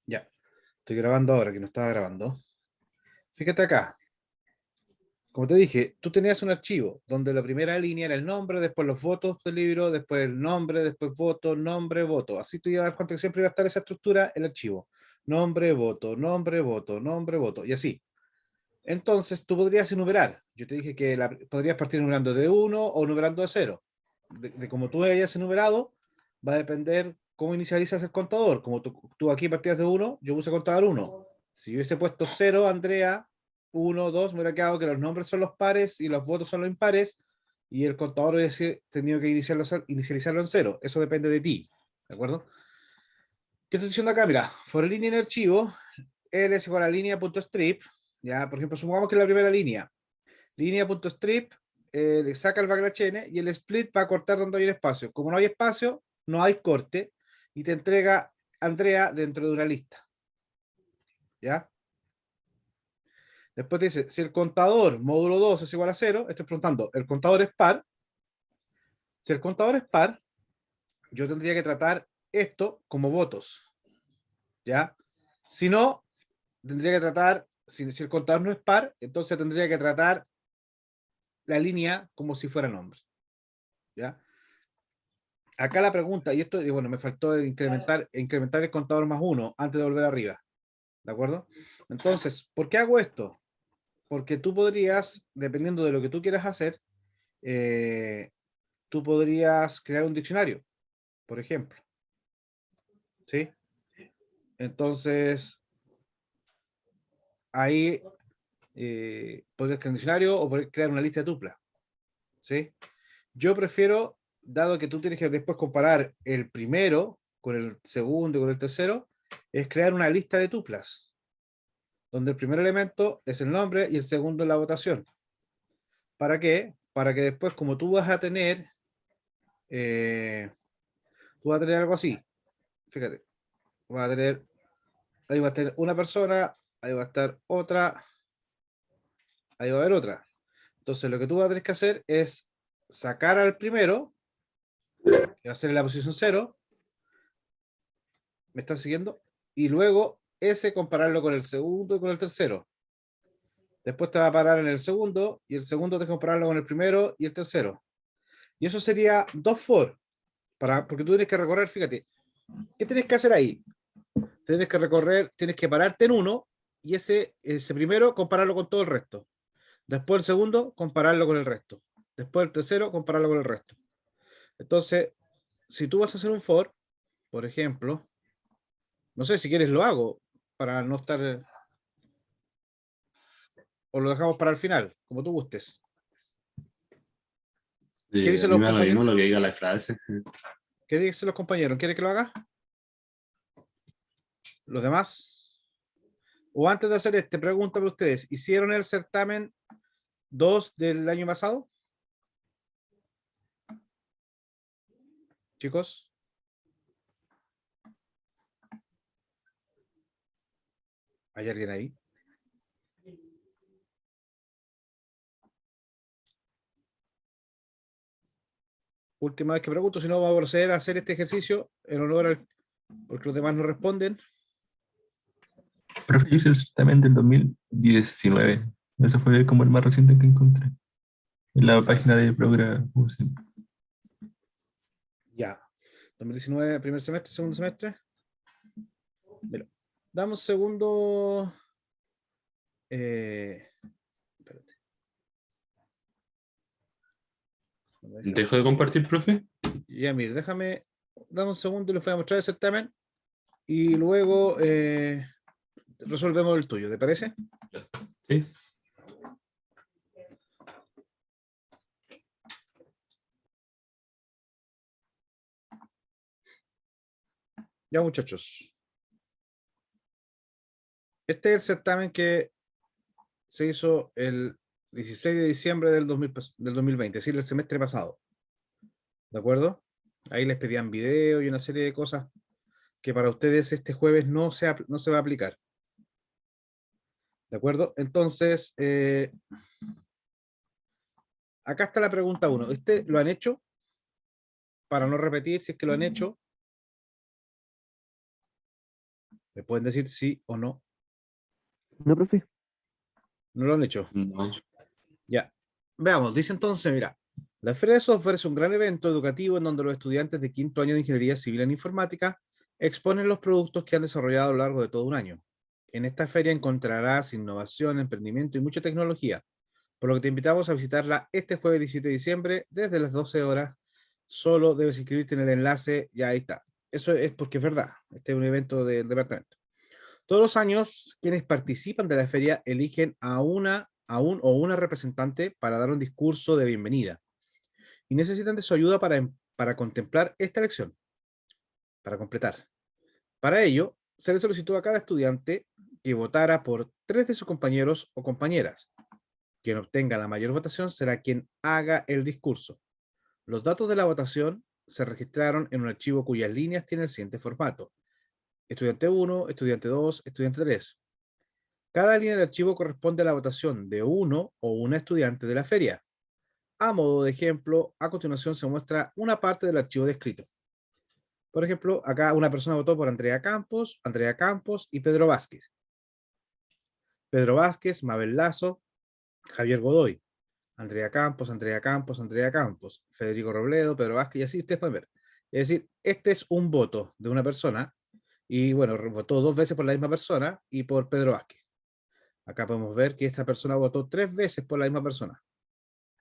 Ya, estoy grabando ahora, que no estaba grabando. Fíjate acá, como te dije, tú tenías un archivo donde la primera línea era el nombre, después los votos del libro, después el nombre, después voto, nombre, voto. Así tú ibas a dar cuenta que siempre iba a estar esa estructura, el archivo. Nombre, voto, nombre, voto, nombre, voto, y así. Entonces tú podrías enumerar. Yo te dije que podrías partir enumerando de uno o enumerando de cero. De cómo tú hayas enumerado, va a depender cómo inicializas el contador. Como tú aquí partías de uno, yo puse contador uno. Si yo hubiese puesto cero, Andrea, uno, dos, me hubiera quedado que los nombres son los pares y los votos son los impares, y el contador hubiese tenido que inicializarlo en cero. Eso depende de ti. ¿De acuerdo? ¿Qué estoy diciendo acá? Mira, for línea en archivo, L es igual a línea.strip. Ya, por ejemplo, supongamos que es la primera línea. Línea.strip, le saca el backlash n y el split va a cortar donde hay un espacio. Como no hay espacio, no hay corte y te entrega Andrea dentro de una lista. ¿Ya? Después te dice, si el contador módulo 2 es igual a 0, estoy preguntando, ¿el contador es par? Si el contador es par, yo tendría que tratar esto como votos. ¿Ya? Si no, tendría que tratar, si el contador no es par, entonces tendría que tratar la línea como si fuera nombre. ¿Ya? Acá la pregunta, y esto, y bueno, me faltó incrementar el contador más uno antes de volver arriba. ¿De acuerdo? Entonces, ¿por qué hago esto? Porque tú podrías, dependiendo de lo que tú quieras hacer, eh, tú podrías crear un diccionario, por ejemplo. ¿Sí? Entonces, ahí podrías crear un diccionario o podrías crear una lista de tuplas. ¿Sí? Yo prefiero, dado que tú tienes que después comparar el primero con el segundo y con el tercero, es crear una lista de tuplas, donde el primer elemento es el nombre y el segundo es la votación. ¿Para qué? Para que después, como eh, tú vas a tener algo así, fíjate, vas a tener, ahí va a tener una persona, ahí va a estar otra, ahí va a haber otra. Entonces, lo que tú vas a tener que hacer es sacar al primero, que va a ser en la posición cero, ¿me estás siguiendo? Y luego ese compararlo con el segundo y con el tercero. Después te va a parar en el segundo, y el segundo te compararlo con el primero y el tercero. Y eso sería dos for, porque tú tienes que recorrer, fíjate, ¿qué tienes que hacer ahí? Tienes que recorrer, tienes que pararte en uno, y ese primero compararlo con todo el resto. Después el segundo, compararlo con el resto. Después el tercero, compararlo con el resto. Entonces, si tú vas a hacer un for, por ejemplo, no sé si quieres lo hago, para no estar, o lo dejamos para el final, como tú gustes. ¿Qué A dicen mí los me da lo mismo compañeros? lo que diga la frase. ¿Qué dicen los compañeros? ¿Quiere que lo haga? ¿Los demás? O antes de hacer pregunta para ustedes, ¿hicieron el certamen 2 del año pasado? Chicos, ¿hay alguien ahí? Última vez que pregunto, si no, vamos a proceder a hacer este ejercicio en honor al, porque los demás no responden. Profe, yo hice el certamen del 2019. Eso fue como el más reciente que encontré. En la página de Programa. Ya. 2019, primer semestre, segundo semestre. Mira, damos segundo. Espérate. ¿Dejo de compartir, profe? Ya, mire, dame un segundo y les voy a mostrar el certamen y luego resolvemos el tuyo, ¿te parece? Sí. Ya, muchachos. Este es el certamen que se hizo el 16 de diciembre del 2020, es decir, el semestre pasado. ¿De acuerdo? Ahí les pedían video y una serie de cosas que para ustedes este jueves no se va a aplicar. ¿De acuerdo? Entonces, acá está la pregunta 1. ¿Lo han hecho? Para no repetir, si es que lo han hecho. ¿Me pueden decir sí o no? No, profe. ¿No lo han hecho? No. Ya. Veamos, dice entonces, mira, la Feria de Software es un gran evento educativo en donde los estudiantes de quinto año de Ingeniería Civil en Informática exponen los productos que han desarrollado a lo largo de todo un año. En esta feria encontrarás innovación, emprendimiento y mucha tecnología, por lo que te invitamos a visitarla este jueves 17 de diciembre desde las 12 horas. Solo debes inscribirte en el enlace, ya ahí está. Eso es porque es verdad, este es un evento del departamento. Todos los años, quienes participan de la feria eligen a un o una representante para dar un discurso de bienvenida y necesitan de su ayuda para contemplar esta elección, para completar. Para ello, se le solicitó a cada estudiante que votara por 3 de sus compañeros o compañeras. Quien obtenga la mayor votación será quien haga el discurso. Los datos de la votación se registraron en un archivo cuyas líneas tienen el siguiente formato: estudiante 1, estudiante 2, estudiante 3. Cada línea del archivo corresponde a la votación de uno o una estudiante de la feria. A modo de ejemplo, a continuación se muestra una parte del archivo descrito. Por ejemplo, acá una persona votó por Andrea Campos y Pedro Vázquez. Pedro Vázquez, Mabel Lazo, Javier Godoy. Andrea Campos, Federico Robledo, Pedro Vázquez, y así ustedes pueden ver. Es decir, este es un voto de una persona, y bueno, votó 2 veces por la misma persona y por Pedro Vázquez. Acá podemos ver que esta persona votó 3 veces por la misma persona.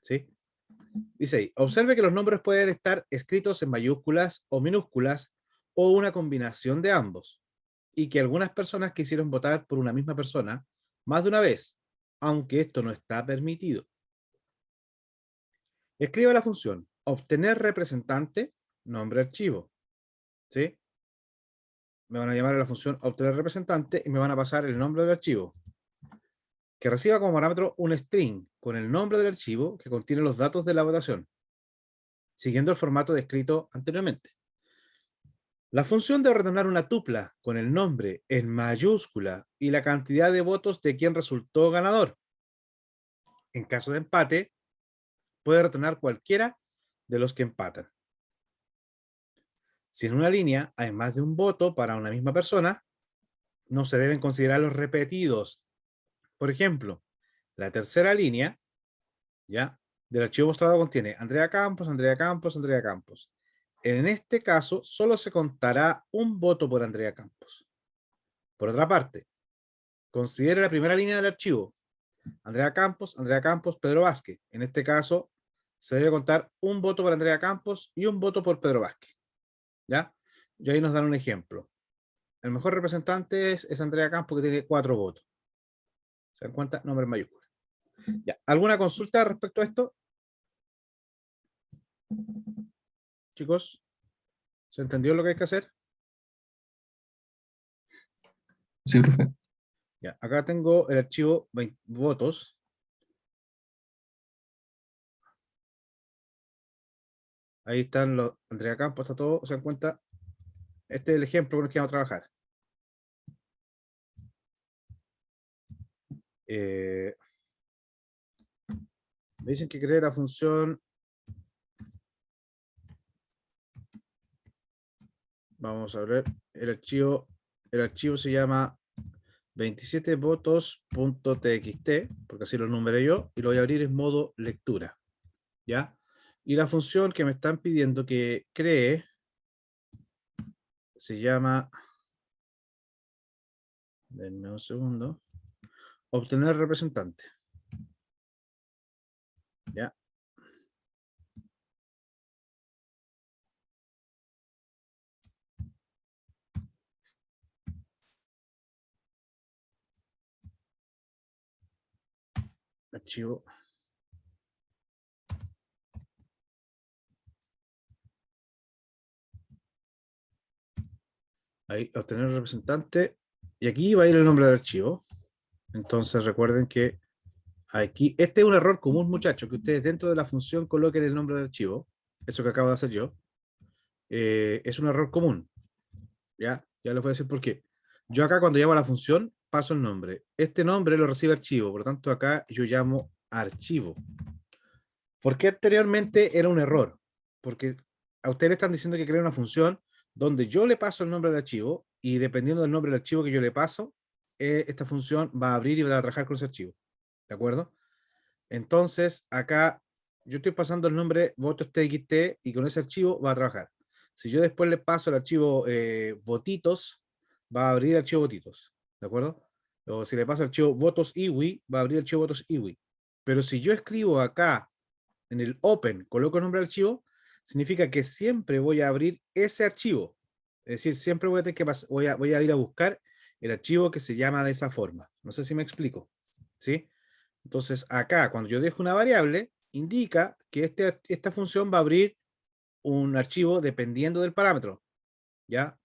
¿Sí? Dice ahí, observe que los nombres pueden estar escritos en mayúsculas o minúsculas o una combinación de ambos, y que algunas personas quisieron votar por una misma persona más de una vez, aunque esto no está permitido. Escriba la función obtener representante, nombre archivo. ¿Sí? Me van a llamar a la función obtener representante y me van a pasar el nombre del archivo, que reciba como parámetro un string con el nombre del archivo que contiene los datos de la votación, siguiendo el formato descrito anteriormente. La función debe retornar una tupla con el nombre en mayúscula y la cantidad de votos de quien resultó ganador. En caso de empate, puede retornar cualquiera de los que empatan. Si en una línea hay más de un voto para una misma persona, no se deben considerar los repetidos. Por ejemplo, la tercera línea, ¿ya?, del archivo mostrado contiene Andrea Campos. En este caso, solo se contará un voto por Andrea Campos. Por otra parte, considere la primera línea del archivo. Andrea Campos, Pedro Vázquez. En este caso, se debe contar un voto por Andrea Campos y un voto por Pedro Vázquez. ¿Ya? Y ahí nos dan un ejemplo. El mejor representante es Andrea Campos, que tiene 4 votos. ¿Se dan cuenta? Nombre en mayúscula. ¿Ya? ¿Alguna consulta respecto a esto? Chicos, ¿se entendió lo que hay que hacer? Sí, profe. Ya, acá tengo el archivo 20 votos. Ahí están los Andrea Campos, está todo, ¿se dan cuenta? Este es el ejemplo con el que vamos a trabajar. Me dicen que cree la función. Vamos a ver el archivo. El archivo se llama 27votos.txt, porque así lo numeré yo, y lo voy a abrir en modo lectura. ¿Ya? Y la función que me están pidiendo que cree se llama, denme un segundo, obtener representante. ¿Ya? Archivo. Ahí, obtener representante. Y aquí va a ir el nombre del archivo. Entonces recuerden que aquí, este es un error común, muchachos, que ustedes dentro de la función coloquen el nombre del archivo. Eso que acabo de hacer yo. Es un error común. Ya les voy a decir por qué. Yo acá cuando llamo a la función paso el nombre. Este nombre lo recibe archivo, por lo tanto acá yo llamo archivo. ¿Por qué anteriormente era un error? Porque a ustedes le están diciendo que creen una función donde yo le paso el nombre del archivo y dependiendo del nombre del archivo que yo le paso, esta función va a abrir y va a trabajar con ese archivo. ¿De acuerdo? Entonces, acá yo estoy pasando el nombre votos.txt y con ese archivo va a trabajar. Si yo después le paso el archivo votitos, va a abrir el archivo votitos. ¿De acuerdo? O si le paso el archivo votos.iwi, va a abrir el archivo votos.iwi. Pero si yo escribo acá en el open, coloco el nombre del archivo, significa que siempre voy a abrir ese archivo. Es decir, siempre voy a tener que voy a ir a buscar el archivo que se llama de esa forma. No sé si me explico. ¿Sí? Entonces, acá, cuando yo dejo una variable, indica que esta función va a abrir un archivo dependiendo del parámetro. ¿Ya?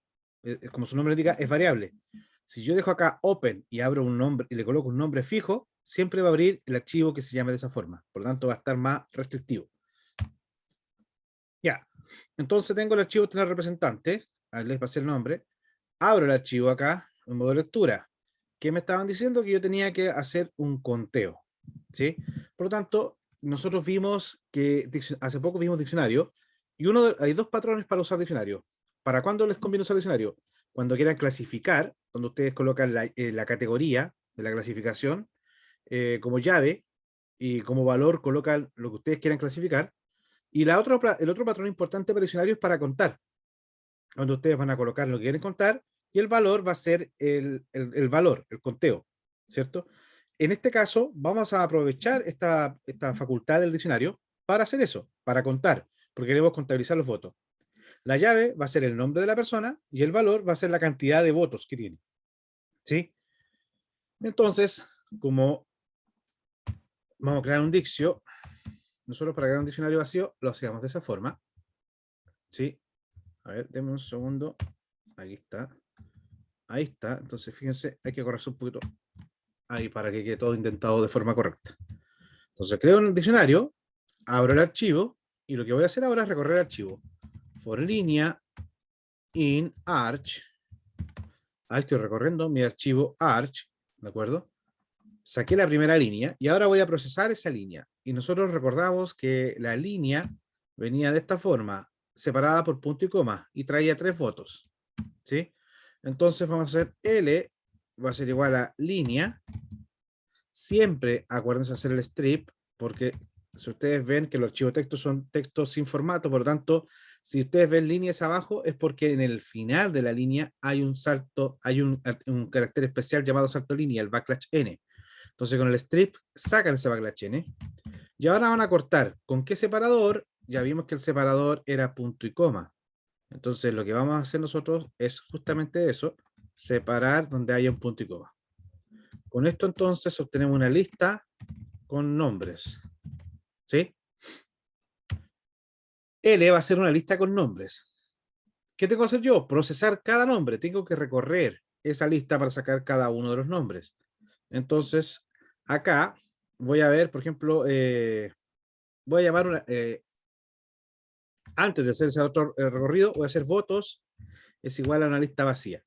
Como su nombre indica, es variable. Si yo dejo acá open y abro un nombre y le coloco un nombre fijo, siempre va a abrir el archivo que se llame de esa forma. Por lo tanto, va a estar más restrictivo. Ya. Entonces tengo el archivo tener representante. Les pasé el nombre. Abro el archivo acá en modo lectura. ¿Qué me estaban diciendo? Que yo tenía que hacer un conteo. ¿Sí? Por lo tanto, nosotros vimos que hace poco vimos diccionario y hay dos patrones para usar diccionario. ¿Para cuándo les conviene usar diccionario? Cuando quieran clasificar, cuando ustedes colocan la categoría de la clasificación como llave y como valor colocan lo que ustedes quieran clasificar. Y el otro patrón importante para diccionario es para contar, donde ustedes van a colocar lo que quieren contar y el valor va a ser el valor, el conteo, ¿cierto? En este caso, vamos a aprovechar esta facultad del diccionario para hacer eso, para contar, porque queremos contabilizar los votos. La llave va a ser el nombre de la persona y el valor va a ser la cantidad de votos que tiene. ¿Sí? Entonces, como vamos a crear un diccio, nosotros para crear un diccionario vacío lo hacíamos de esa forma. ¿Sí? A ver, denme un segundo. Ahí está. Ahí está. Entonces, fíjense, hay que corregir un poquito ahí para que quede todo intentado de forma correcta. Entonces, creo un diccionario, abro el archivo, y lo que voy a hacer ahora es recorrer el archivo. For línea in arch. Ahí estoy recorriendo mi archivo arch, ¿de acuerdo? Saqué la primera línea y ahora voy a procesar esa línea. Y nosotros recordamos que la línea venía de esta forma, separada por punto y coma, y traía 3 votos. ¿Sí? Entonces vamos a hacer L, va a ser igual a línea. Siempre acuérdense hacer el strip, porque si ustedes ven que los archivos textos son textos sin formato, por lo tanto, si ustedes ven líneas abajo, es porque en el final de la línea hay un salto, hay un carácter especial llamado salto línea, el backslash n. Entonces con el strip sacan ese backslash n. Y ahora van a cortar. ¿Con qué separador? Ya vimos que el separador era punto y coma. Entonces lo que vamos a hacer nosotros es justamente eso, separar donde haya un punto y coma. Con esto entonces obtenemos una lista con nombres. ¿Sí? L va a ser una lista con nombres. ¿Qué tengo que hacer yo? Procesar cada nombre. Tengo que recorrer esa lista para sacar cada uno de los nombres. Entonces, acá voy a ver, por ejemplo, voy a llamar una... antes de hacer ese otro recorrido, voy a hacer votos es igual a una lista vacía.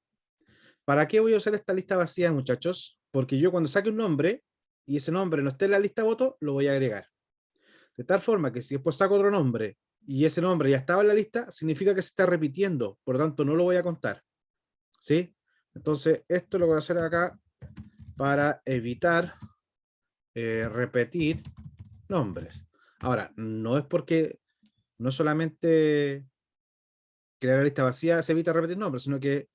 ¿Para qué voy a usar esta lista vacía, muchachos? Porque yo cuando saque un nombre y ese nombre no esté en la lista de votos, lo voy a agregar. De tal forma que si después saco otro nombre y ese nombre ya estaba en la lista, significa que se está repitiendo, por lo tanto no lo voy a contar. ¿Sí? Entonces, esto lo voy a hacer acá para evitar repetir nombres. Ahora, no es porque no solamente crear la lista vacía se evita repetir nombres, sino que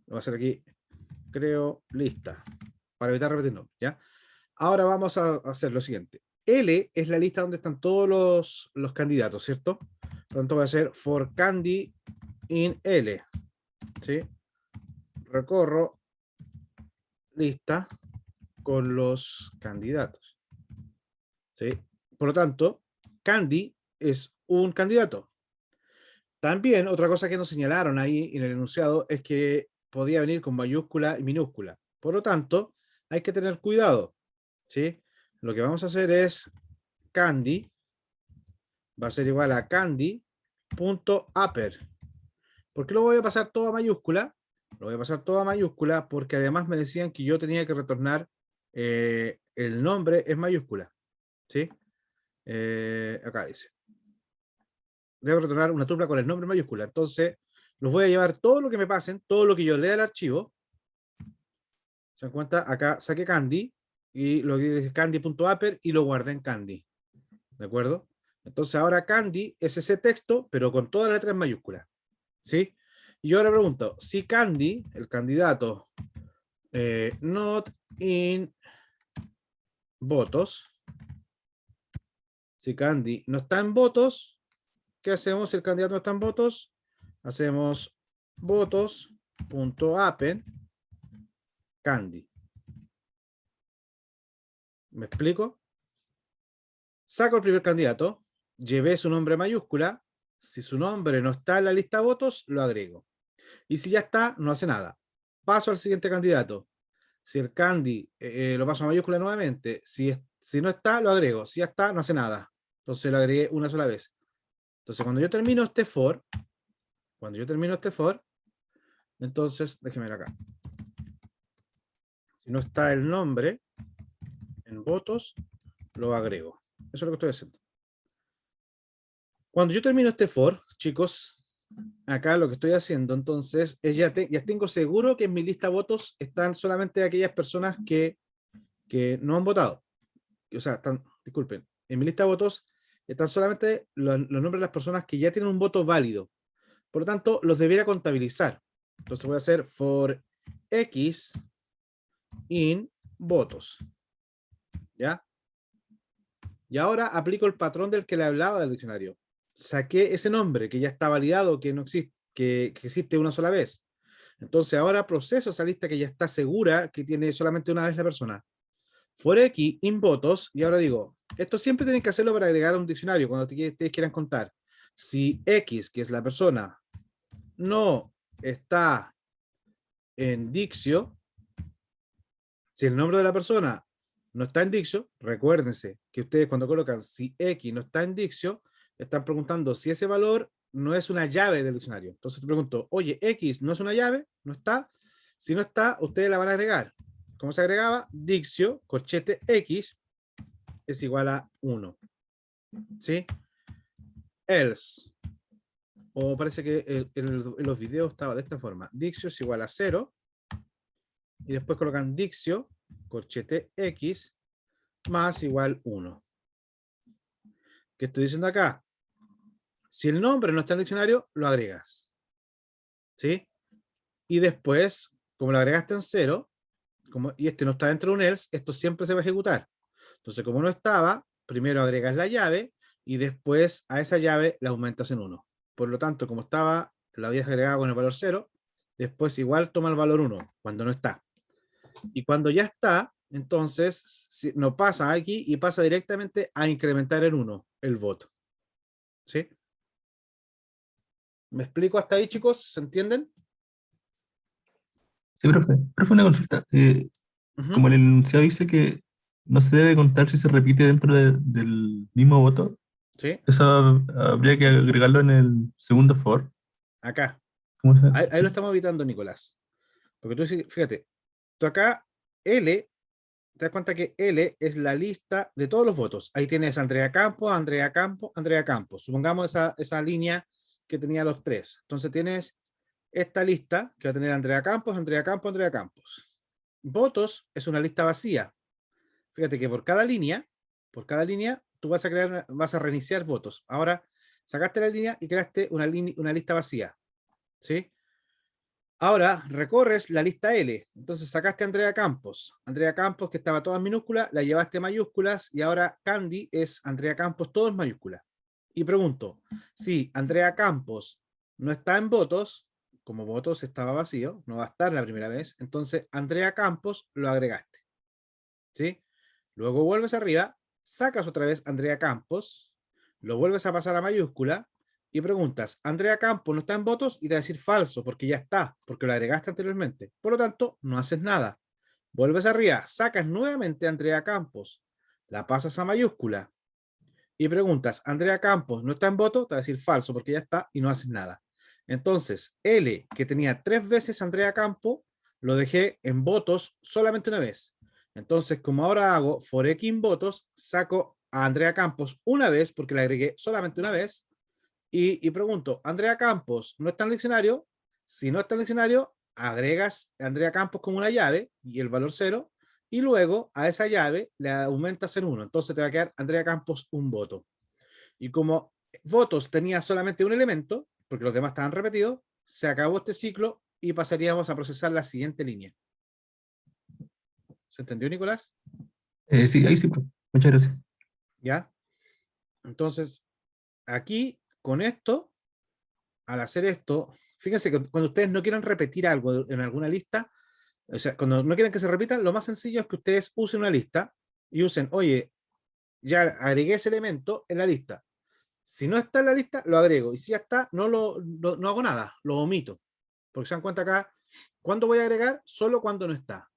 lo voy a hacer aquí, creo lista, para evitar repetir nombres, ¿ya? Ahora vamos a hacer lo siguiente. L es la lista donde están todos los candidatos, ¿cierto? Por lo tanto, voy a hacer for candy in L. ¿Sí? Recorro lista con los candidatos. ¿Sí? Por lo tanto, candy es un candidato. También, otra cosa que nos señalaron ahí en el enunciado es que podía venir con mayúscula y minúscula. Por lo tanto, hay que tener cuidado. ¿Sí? Lo que vamos a hacer es candy va a ser igual a candy.upper. ¿Por qué lo voy a pasar todo a mayúscula? Lo voy a pasar todo a mayúscula porque además me decían que yo tenía que retornar el nombre en mayúscula. ¿Sí? Acá dice. Debo retornar una tupla con el nombre en mayúscula. Entonces, los voy a llevar todo lo que me pasen, todo lo que yo lea del archivo. ¿Se dan cuenta? Acá saqué Candy y lo que dice candy.upper y lo guardé en Candy. ¿De acuerdo? Entonces ahora Candy es ese texto, pero con todas las letras en mayúsculas. ¿Sí? Y yo ahora pregunto, si Candy, el candidato, not in votos, si Candy no está en votos, ¿qué hacemos si el candidato no está en votos? Hacemos votos.append Candy. ¿Me explico? Saco el primer candidato, llevé su nombre mayúscula, si su nombre no está en la lista de votos, lo agrego. Y si ya está, no hace nada. Paso al siguiente candidato. Si el Candy lo paso a mayúscula nuevamente, si no está, lo agrego. Si ya está, no hace nada. Entonces lo agregué una sola vez. Entonces cuando yo termino este for, entonces, déjeme ver acá. Si no está el nombre en votos, lo agrego. Eso es lo que estoy haciendo. Cuando yo termino este for, chicos, acá lo que estoy haciendo entonces es ya tengo seguro que en mi lista de votos están solamente aquellas personas que no han votado. O sea, disculpen, en mi lista de votos están solamente los nombres de las personas que ya tienen un voto válido. Por lo tanto, los debiera contabilizar. Entonces voy a hacer for x in votos. ¿Ya? Y ahora aplico el patrón del que le hablaba del diccionario. Saqué ese nombre que ya está validado, que no existe, que existe una sola vez. Entonces ahora proceso esa lista que ya está segura que tiene solamente una vez la persona. For x in votos, y ahora digo, esto siempre tienen que hacerlo para agregar a un diccionario cuando ustedes quieran contar. Si x, que es la persona, no está en Dictio, si el nombre de la persona no está en Dictio, recuérdense que ustedes cuando colocan si x no está en Dictio, están preguntando si ese valor no es una llave del diccionario. Entonces te pregunto, oye, x no es una llave, no está. Si no está, ustedes la van a agregar. ¿Cómo se agregaba? Dictio, corchete x es igual a 1. ¿Sí? Else. O parece que en los videos estaba de esta forma. Dictio es igual a 0. Y después colocan Dictio, corchete x, más igual 1. ¿Qué estoy diciendo acá? Si el nombre no está en el diccionario, lo agregas. ¿Sí? Y después, como lo agregaste en 0, y este no está dentro de un else, esto siempre se va a ejecutar. Entonces, como no estaba, primero agregas la llave y después a esa llave la aumentas en 1. Por lo tanto, como estaba, la habías agregado con el valor 0, después igual toma el valor 1 cuando no está. Y cuando ya está, entonces no pasa aquí y pasa directamente a incrementar en 1 el voto. ¿Sí? ¿Me explico hasta ahí, chicos? ¿Se entienden? Sí, profe. Profe, una consulta. Como el enunciado dice que no se debe contar si se repite dentro del mismo voto, ¿Sí? eso habría que agregarlo en el segundo for. Acá. ¿Cómo se Ahí sí? lo estamos evitando, Nicolás. Porque tú, fíjate, tú acá, L, te das cuenta que L es la lista de todos los votos. Ahí tienes Andrea Campos, Andrea Campos, Andrea Campos. Supongamos esa línea que tenía los tres. Entonces tienes esta lista que va a tener Andrea Campos, Andrea Campos, Andrea Campos. Votos es una lista vacía. Fíjate que por cada línea, tú vas a reiniciar votos. Ahora sacaste la línea y creaste una lista vacía. ¿Sí? Ahora recorres la lista L. Entonces sacaste a Andrea Campos. Andrea Campos, que estaba toda en minúsculas, la llevaste a mayúsculas y ahora Candy es Andrea Campos, todo en mayúsculas. Y pregunto, si Andrea Campos no está en votos, como votos estaba vacío, no va a estar la primera vez, entonces Andrea Campos lo agregaste. ¿Sí? Luego vuelves arriba, sacas otra vez Andrea Campos, lo vuelves a pasar a mayúscula y preguntas, Andrea Campos no está en votos y te va a decir falso porque ya está, porque lo agregaste anteriormente. Por lo tanto, no haces nada. Vuelves arriba, sacas nuevamente a Andrea Campos, la pasas a mayúscula y preguntas, Andrea Campos no está en voto, te va a decir falso porque ya está y no haces nada. Entonces, L, que tenía 3 veces Andrea Campos, lo dejé en votos solamente una vez. Entonces, como ahora hago for x in votos, saco a Andrea Campos una vez porque la agregué solamente una vez y pregunto, Andrea Campos no está en el diccionario, Si no está en el diccionario, agregas Andrea Campos como una llave y el valor 0, y luego a esa llave le aumentas en 1. Entonces te va a quedar Andrea Campos un voto. Y como votos tenía solamente un elemento, porque los demás estaban repetidos, se acabó este ciclo y pasaríamos a procesar la siguiente línea. ¿Se entendió, Nicolás? Sí, ahí sí, profe. Muchas gracias. ¿Ya? Entonces, aquí, con esto, al hacer esto, fíjense que cuando ustedes no quieran repetir algo en alguna lista, o sea, cuando no quieren que se repita, lo más sencillo es que ustedes usen una lista y usen, oye, ya agregué ese elemento en la lista. Si no está en la lista, lo agrego. Y si ya está, no hago nada, lo omito. Porque se dan cuenta acá, ¿cuándo voy a agregar? Solo cuando no está.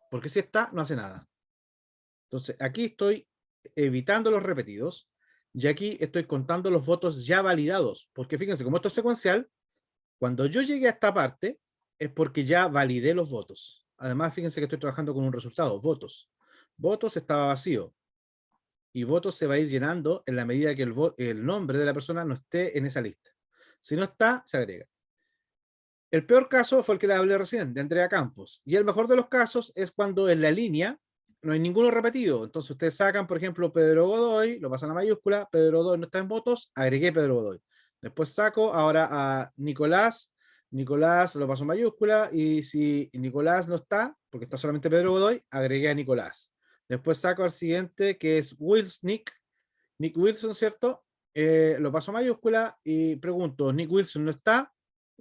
Porque si está, no hace nada. Entonces, aquí estoy evitando los repetidos y aquí estoy contando los votos ya validados. Porque fíjense, como esto es secuencial, cuando yo llegué a esta parte, es porque ya validé los votos. Además, fíjense que estoy trabajando con un resultado, votos. Votos estaba vacío. Y votos se va a ir llenando en la medida que el nombre de la persona no esté en esa lista. Si no está, se agrega. El peor caso fue el que le hablé recién, de Andrea Campos. Y el mejor de los casos es cuando en la línea no hay ninguno repetido. Entonces ustedes sacan, por ejemplo, Pedro Godoy, lo pasan a mayúscula, Pedro Godoy no está en votos, agregué Pedro Godoy. Después saco ahora a Nicolás, Nicolás lo paso a mayúscula, y si Nicolás no está, porque está solamente Pedro Godoy, agregué a Nicolás. Después saco al siguiente, que es Nick Wilson, ¿cierto? Lo paso a mayúscula y pregunto, Nick Wilson no está,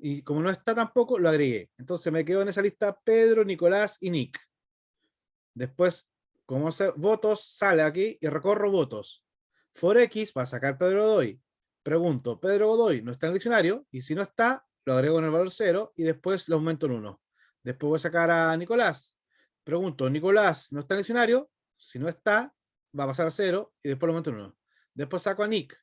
y como no está tampoco, lo agregué. Entonces me quedo en esa lista Pedro, Nicolás y Nick. Después, como votos, sale aquí y recorro votos. For X para sacar Pedro Godoy. Pregunto, Pedro Godoy no está en el diccionario, y si no está, lo agrego en el valor 0 y después lo aumento en 1. Después voy a sacar a Nicolás. Pregunto, Nicolás no está en el diccionario, si no está, va a pasar a 0 y después lo aumento en 1. Después saco a Nick.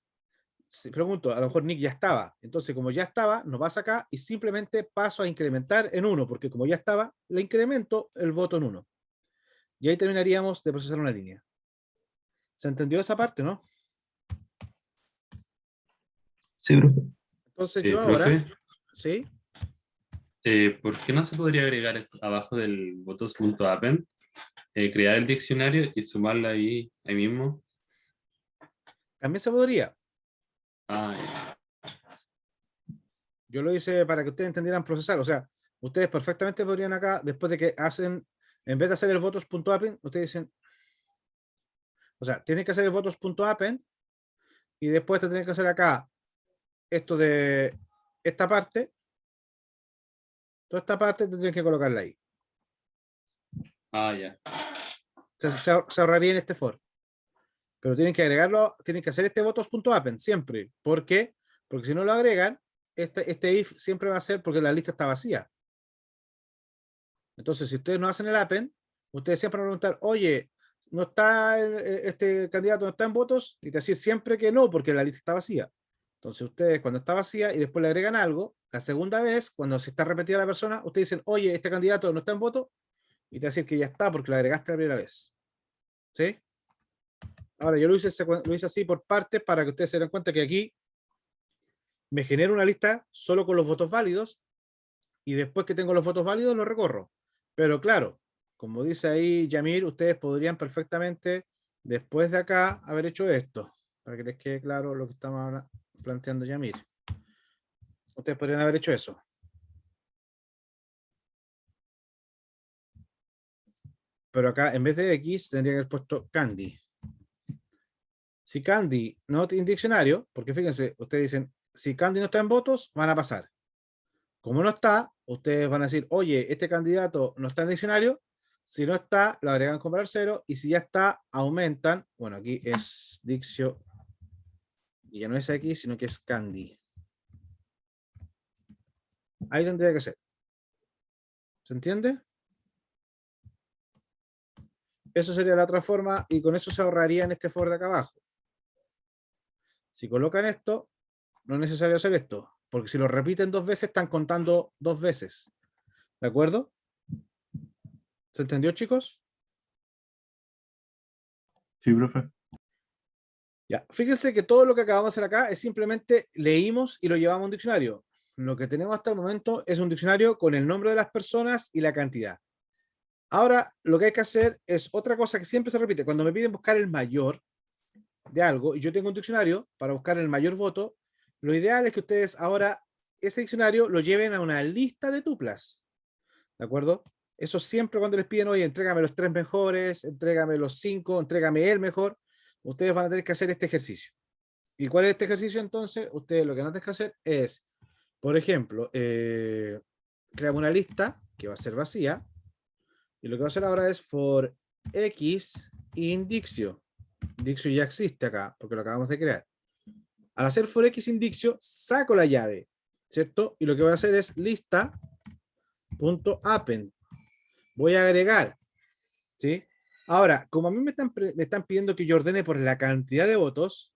Si pregunto, a lo mejor Nick ya estaba. Entonces, como ya estaba, nos pasa acá y simplemente paso a incrementar en 1, porque como ya estaba, le incremento el voto en 1. Y ahí terminaríamos de procesar una línea. ¿Se entendió esa parte, no? Sí, profe. Entonces yo ahora, Profe, ¿sí? ¿por qué no se podría agregar abajo del votos.append, crear el diccionario y sumarlo ahí mismo? También se podría. Ah, ya. Yo lo hice para que ustedes entendieran procesar. O sea, ustedes perfectamente podrían acá, después de que hacen, en vez de hacer el votos.append, ustedes dicen, o sea, tienen que hacer el votos.append y después te tienen que hacer acá esto de esta parte. Toda esta parte tendrían que colocarla ahí. Ah, ya. Se ahorraría en este for. Pero tienen que agregarlo, tienen que hacer este votos.append siempre. ¿Por qué? Porque si no lo agregan, este if siempre va a ser porque la lista está vacía. Entonces, si ustedes no hacen el append, ustedes siempre van a preguntar, oye, no está este candidato, no está en votos, y te decir siempre que no, porque la lista está vacía. Entonces, ustedes cuando está vacía y después le agregan algo, la segunda vez, cuando se está repetida la persona, ustedes dicen, oye, este candidato no está en voto, y te va a decir que ya está porque lo agregaste la primera vez. ¿Sí? Ahora, yo lo hice así por partes para que ustedes se den cuenta que aquí me genero una lista solo con los votos válidos y después que tengo los votos válidos lo recorro. Pero claro, como dice ahí Yamir, ustedes podrían perfectamente después de acá haber hecho esto, para que les quede claro lo que estamos planteando Yamir. Ustedes podrían haber hecho eso. Pero acá en vez de X tendría que haber puesto Candy. Si Candy no tiene diccionario, porque fíjense, ustedes dicen, si Candy no está en votos, van a pasar. Como no está, ustedes van a decir, oye, este candidato no está en diccionario. Si no está, lo agregan con valor 0. Y si ya está, aumentan. Bueno, aquí es diccio. Y ya no es X, sino que es Candy. Ahí tendría que ser. ¿Se entiende? Eso sería la otra forma. Y con eso se ahorraría en este for de acá abajo. Si colocan esto, no es necesario hacer esto. Porque si lo repiten 2 veces, están contando 2 veces. ¿De acuerdo? ¿Se entendió, chicos? Sí, profe. Ya, fíjense que todo lo que acabamos de hacer acá es simplemente leímos y lo llevamos a un diccionario. lo que tenemos hasta el momento es un diccionario con el nombre de las personas y la cantidad. Ahora, lo que hay que hacer es otra cosa que siempre se repite. Cuando me piden buscar el mayor de algo, y yo tengo un diccionario para buscar el mayor voto, lo ideal es que ustedes ahora ese diccionario lo lleven a una lista de tuplas. ¿De acuerdo? Eso siempre cuando les piden, oye, entrégame los 3 mejores, entrégame los 5, entrégame el mejor, ustedes van a tener que hacer este ejercicio. ¿Y cuál es este ejercicio entonces? Ustedes lo que van a tener que hacer es, por ejemplo, creamos una lista que va a ser vacía, y lo que va a hacer ahora es for x in Dictio. Dictio ya existe acá, porque lo acabamos de crear. Al hacer for x in Dictio, saco la llave, ¿cierto? Y lo que voy a hacer es lista.append. Voy a agregar, ¿sí? Ahora, como a mí me están pidiendo que yo ordene por la cantidad de votos,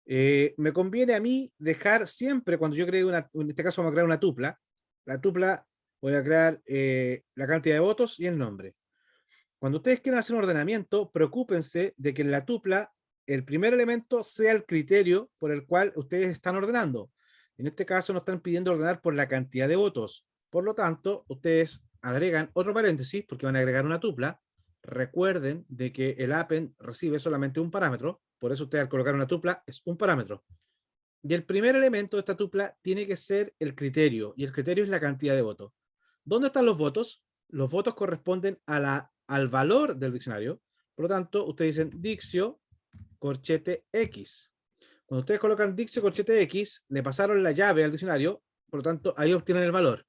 me conviene a mí dejar siempre, cuando yo cree en este caso vamos a crear una tupla, la tupla voy a crear la cantidad de votos y el nombre. Cuando ustedes quieran hacer un ordenamiento, preocúpense de que en la tupla el primer elemento sea el criterio por el cual ustedes están ordenando. En este caso nos están pidiendo ordenar por la cantidad de votos. Por lo tanto, ustedes agregan otro paréntesis porque van a agregar una tupla. Recuerden de que el append recibe solamente un parámetro, por eso ustedes al colocar una tupla es un parámetro. Y el primer elemento de esta tupla tiene que ser el criterio, y el criterio es la cantidad de votos. ¿Dónde están los votos? Los votos corresponden al valor del diccionario. Por lo tanto, ustedes dicen Dictio corchete X. Cuando ustedes colocan Dictio corchete X, le pasaron la llave al diccionario, por lo tanto, ahí obtienen el valor.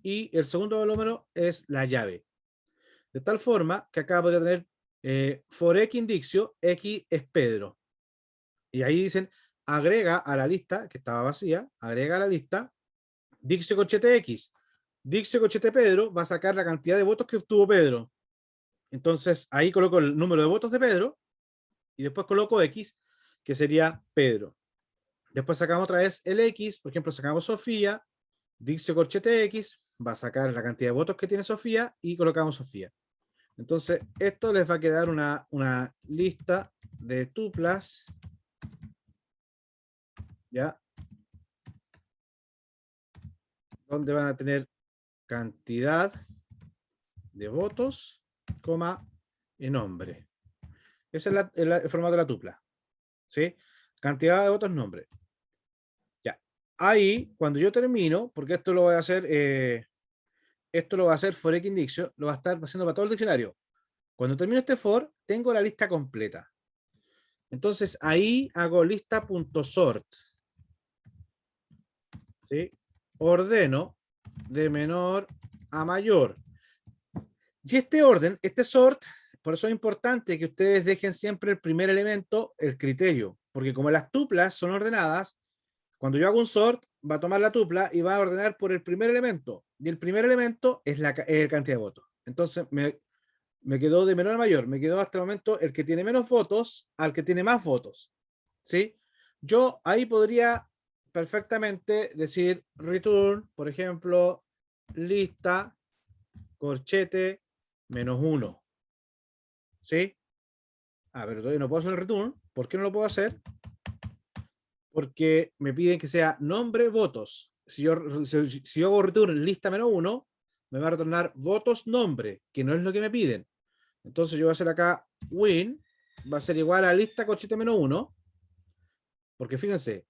Y el segundo número es la llave. De tal forma que acá podría tener for X in Dictio, X es Pedro. Y ahí dicen, agrega a la lista, que estaba vacía, agrega a la lista Dictio corchete X. Dictio corchete Pedro va a sacar la cantidad de votos que obtuvo Pedro. Entonces ahí coloco el número de votos de Pedro y después coloco X, que sería Pedro. Después sacamos otra vez el X, por ejemplo, sacamos Sofía, Dictio corchete X, va a sacar la cantidad de votos que tiene Sofía y colocamos Sofía. Entonces, esto les va a quedar una lista de tuplas, ¿ya? Donde van a tener cantidad de votos, coma, y nombre. Ese es el formato de la tupla. ¿Sí? Cantidad de votos, nombre. Ya. Ahí, cuando yo termino, porque esto lo voy a hacer, esto lo va a hacer for X in Dictio, lo va a estar haciendo para todo el diccionario. Cuando termino este for, tengo la lista completa. Entonces, ahí hago lista.sort. ¿Sí? Ordeno de menor a mayor. Y este orden, este sort, por eso es importante que ustedes dejen siempre el primer elemento, el criterio, porque como las tuplas son ordenadas, cuando yo hago un sort, va a tomar la tupla y va a ordenar por el primer elemento, y el primer elemento es la cantidad de votos. Entonces me quedó de menor a mayor, me quedó hasta el momento el que tiene menos votos al que tiene más votos. ¿Sí? Yo ahí podría perfectamente decir return, por ejemplo, lista, corchete, -1. ¿Sí? Pero todavía no puedo hacer el return. ¿Por qué no lo puedo hacer? Porque me piden que sea nombre, votos. Si yo hago return lista -1, me va a retornar votos, nombre, que no es lo que me piden. Entonces yo voy a hacer acá win, va a ser igual a lista corchete -1, porque fíjense,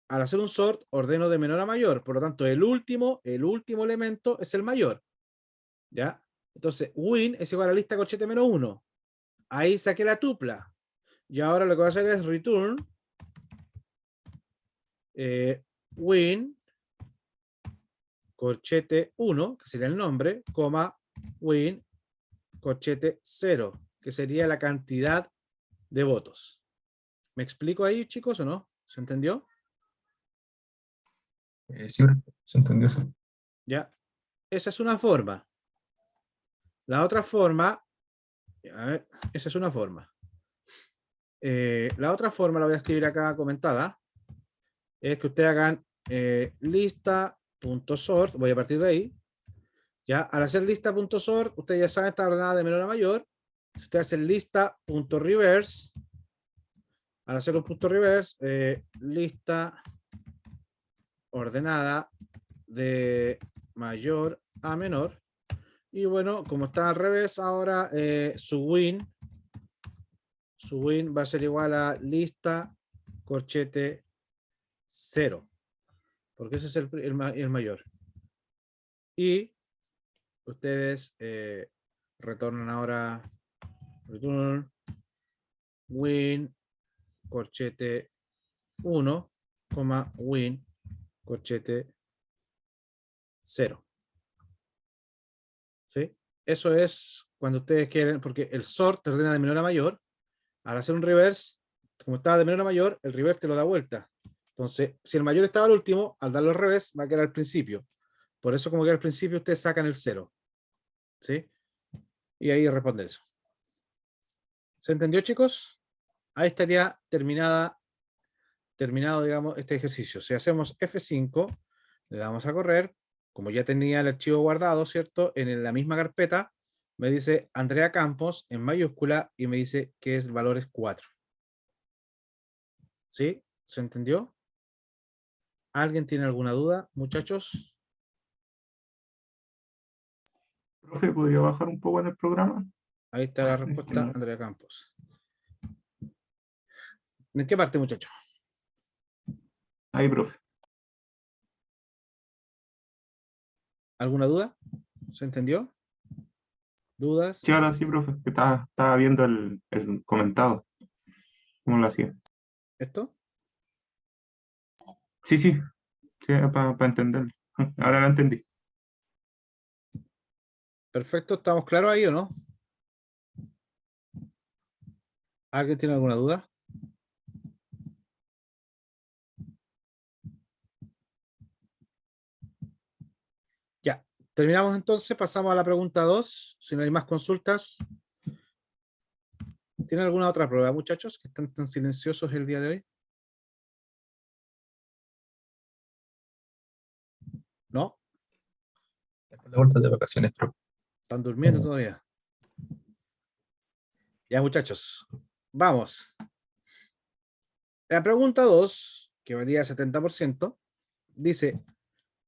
al hacer un sort ordeno de menor a mayor, por lo tanto el último elemento es el mayor. ¿Ya? Entonces, win es igual a lista corchete -1. Ahí saqué la tupla. Y ahora lo que voy a hacer es return win corchete 1, que sería el nombre, coma win corchete 0, que sería la cantidad de votos. ¿Me explico ahí, chicos, o no? ¿Se entendió? Sí, se entendió eso. Ya. Esa es una forma. La otra forma, a ver, esa es una forma. La otra forma la voy a escribir acá comentada. Es que ustedes hagan lista.sort, voy a partir de ahí. Ya, al hacer lista.sort, ustedes ya saben, está ordenada de menor a mayor. Si ustedes hacen lista.reverse, al hacer un punto reverse, lista ordenada de mayor a menor. Y bueno, como está al revés, ahora su win va a ser igual a lista corchete 0. Porque ese es el mayor. Y ustedes retornan ahora return win corchete 1, win corchete 0. ¿Sí? Eso es cuando ustedes quieren, porque el sort te ordena de menor a mayor. Al hacer un reverse, como estaba de menor a mayor, el reverse te lo da vuelta. Entonces, si el mayor estaba al último, al darlo al revés, va a quedar al principio. Por eso, como queda al principio, ustedes sacan el 0. ¿Sí? Y ahí responde eso. ¿Se entendió, chicos? Ahí estaría terminado, digamos, este ejercicio. Si hacemos F5, le damos a correr, como ya tenía el archivo guardado, ¿cierto? En la misma carpeta, me dice Andrea Campos en mayúscula y me dice que el valor es 4. ¿Sí? ¿Se entendió? ¿Alguien tiene alguna duda, muchachos? Profe, ¿podría bajar un poco en el programa? Ahí está la respuesta, Andrea Campos. ¿En qué parte, muchachos? Ahí, profe. ¿Alguna duda? ¿Se entendió? ¿Dudas? Sí, ahora sí, profe, que estaba viendo el comentado. ¿Cómo lo hacía? ¿Esto? Sí, sí, para entenderlo. Ahora lo entendí. Perfecto, ¿estamos claros ahí o no? ¿Alguien tiene alguna duda? Ya, terminamos entonces, pasamos a la pregunta 2, si no hay más consultas. ¿Tienen alguna otra prueba, muchachos, que están tan silenciosos el día de hoy? ¿No? La vuelta de vacaciones, profe. ¿Están durmiendo todavía? Ya, muchachos, vamos. La pregunta 2, que valía 70%, dice,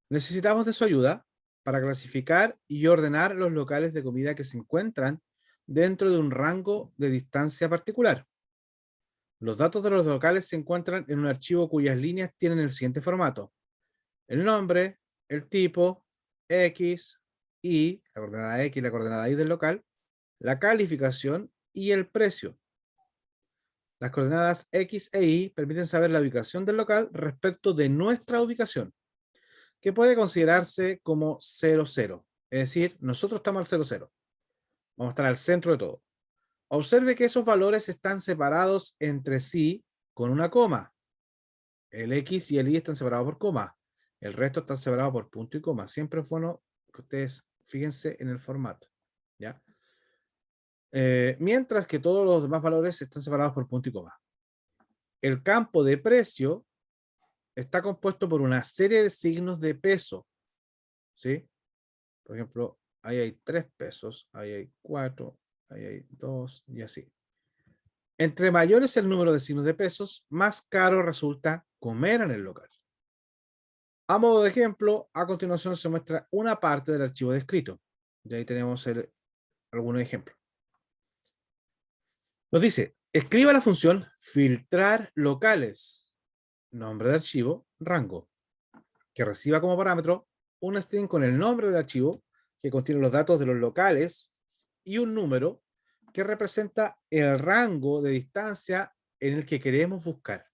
necesitamos de su ayuda para clasificar y ordenar los locales de comida que se encuentran dentro de un rango de distancia particular. Los datos de los locales se encuentran en un archivo cuyas líneas tienen el siguiente formato: el nombre, el tipo, X, Y, la coordenada X, la coordenada Y del local, la calificación y el precio. Las coordenadas X e Y permiten saber la ubicación del local respecto de nuestra ubicación, que puede considerarse como 0, 0. Es decir, nosotros estamos al 0, 0. Vamos a estar al centro de todo. Observe que esos valores están separados entre sí con una coma. El X y el Y están separados por coma. El resto están separados por punto y coma. Siempre es bueno que ustedes fíjense en el formato. ¿Ya? Mientras que todos los demás valores están separados por punto y coma. El campo de precio está compuesto por una serie de signos de peso. ¿Sí? Por ejemplo, ahí hay 3 pesos, ahí hay 4, ahí hay 2 y así. Entre mayor es el número de signos de pesos, más caro resulta comer en el local. A modo de ejemplo, a continuación se muestra una parte del archivo descrito. Y ahí tenemos algunos ejemplos. Nos dice, escriba la función filtrar locales, nombre de archivo, rango, que reciba como parámetro un string con el nombre del archivo que contiene los datos de los locales y un número que representa el rango de distancia en el que queremos buscar.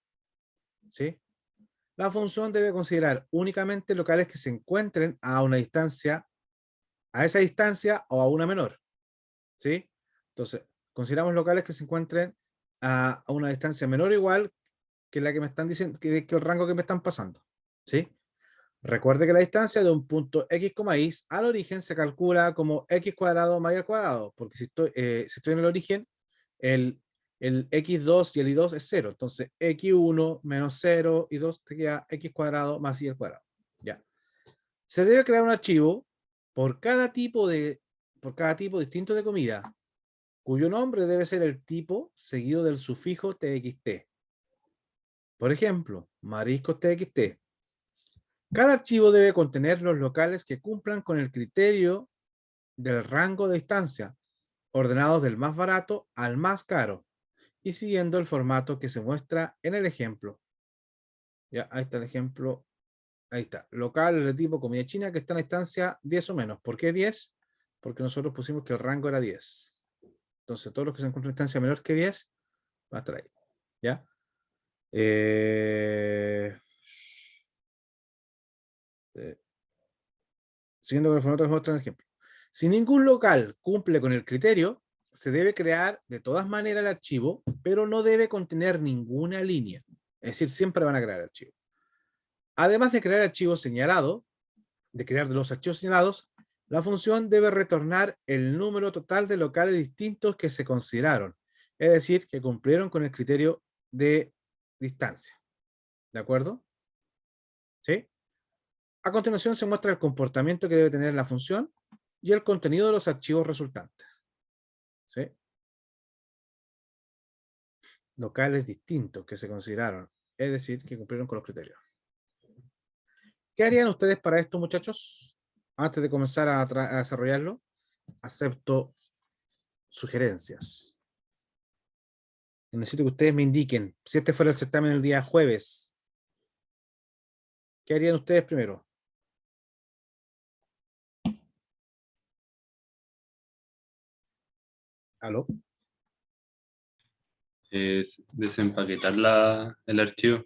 ¿Sí? La función debe considerar únicamente locales que se encuentren a una distancia, a esa distancia o a una menor. ¿Sí? Entonces, consideramos locales que se encuentren a una distancia menor o igual que la que me están diciendo, que el rango que me están pasando. ¿Sí? Recuerde que la distancia de un punto x, y al origen se calcula como x cuadrado más y al cuadrado, porque si estoy en el origen, el x2 y el y2 es 0. Entonces, x1 menos 0 y 2 te queda x cuadrado más y al cuadrado. Ya. Se debe crear un archivo por cada tipo distinto de comida, cuyo nombre debe ser el tipo seguido del sufijo txt. Por ejemplo, mariscos txt. Cada archivo debe contener los locales que cumplan con el criterio del rango de distancia, ordenados del más barato al más caro, y siguiendo el formato que se muestra en el ejemplo. Ya, ahí está el ejemplo. Ahí está. Local de tipo comida china que está en la distancia 10 o menos. ¿Por qué 10? Porque nosotros pusimos que el rango era 10. Entonces, todos los que se encuentran en distancia menor que 10 va a estar ahí. ¿Ya? Eh, Siguiendo con el formato que muestra en el ejemplo. Si ningún local cumple con el criterio, se debe crear de todas maneras el archivo, pero no debe contener ninguna línea. Es decir, siempre van a crear el archivo. Además de crear archivos señalados, de crear los archivos señalados, la función debe retornar el número total de locales distintos que se consideraron, es decir, que cumplieron con el criterio de distancia. ¿De acuerdo? ¿Sí? A continuación se muestra el comportamiento que debe tener la función y el contenido de los archivos resultantes. ¿Sí? Locales distintos que se consideraron, es decir, que cumplieron con los criterios. ¿Qué harían ustedes para esto, muchachos? Antes de comenzar a desarrollarlo, acepto sugerencias. Necesito que ustedes me indiquen, si este fuera el certamen el día jueves, ¿qué harían ustedes primero? ¿Aló? Es desempaquetar el archivo.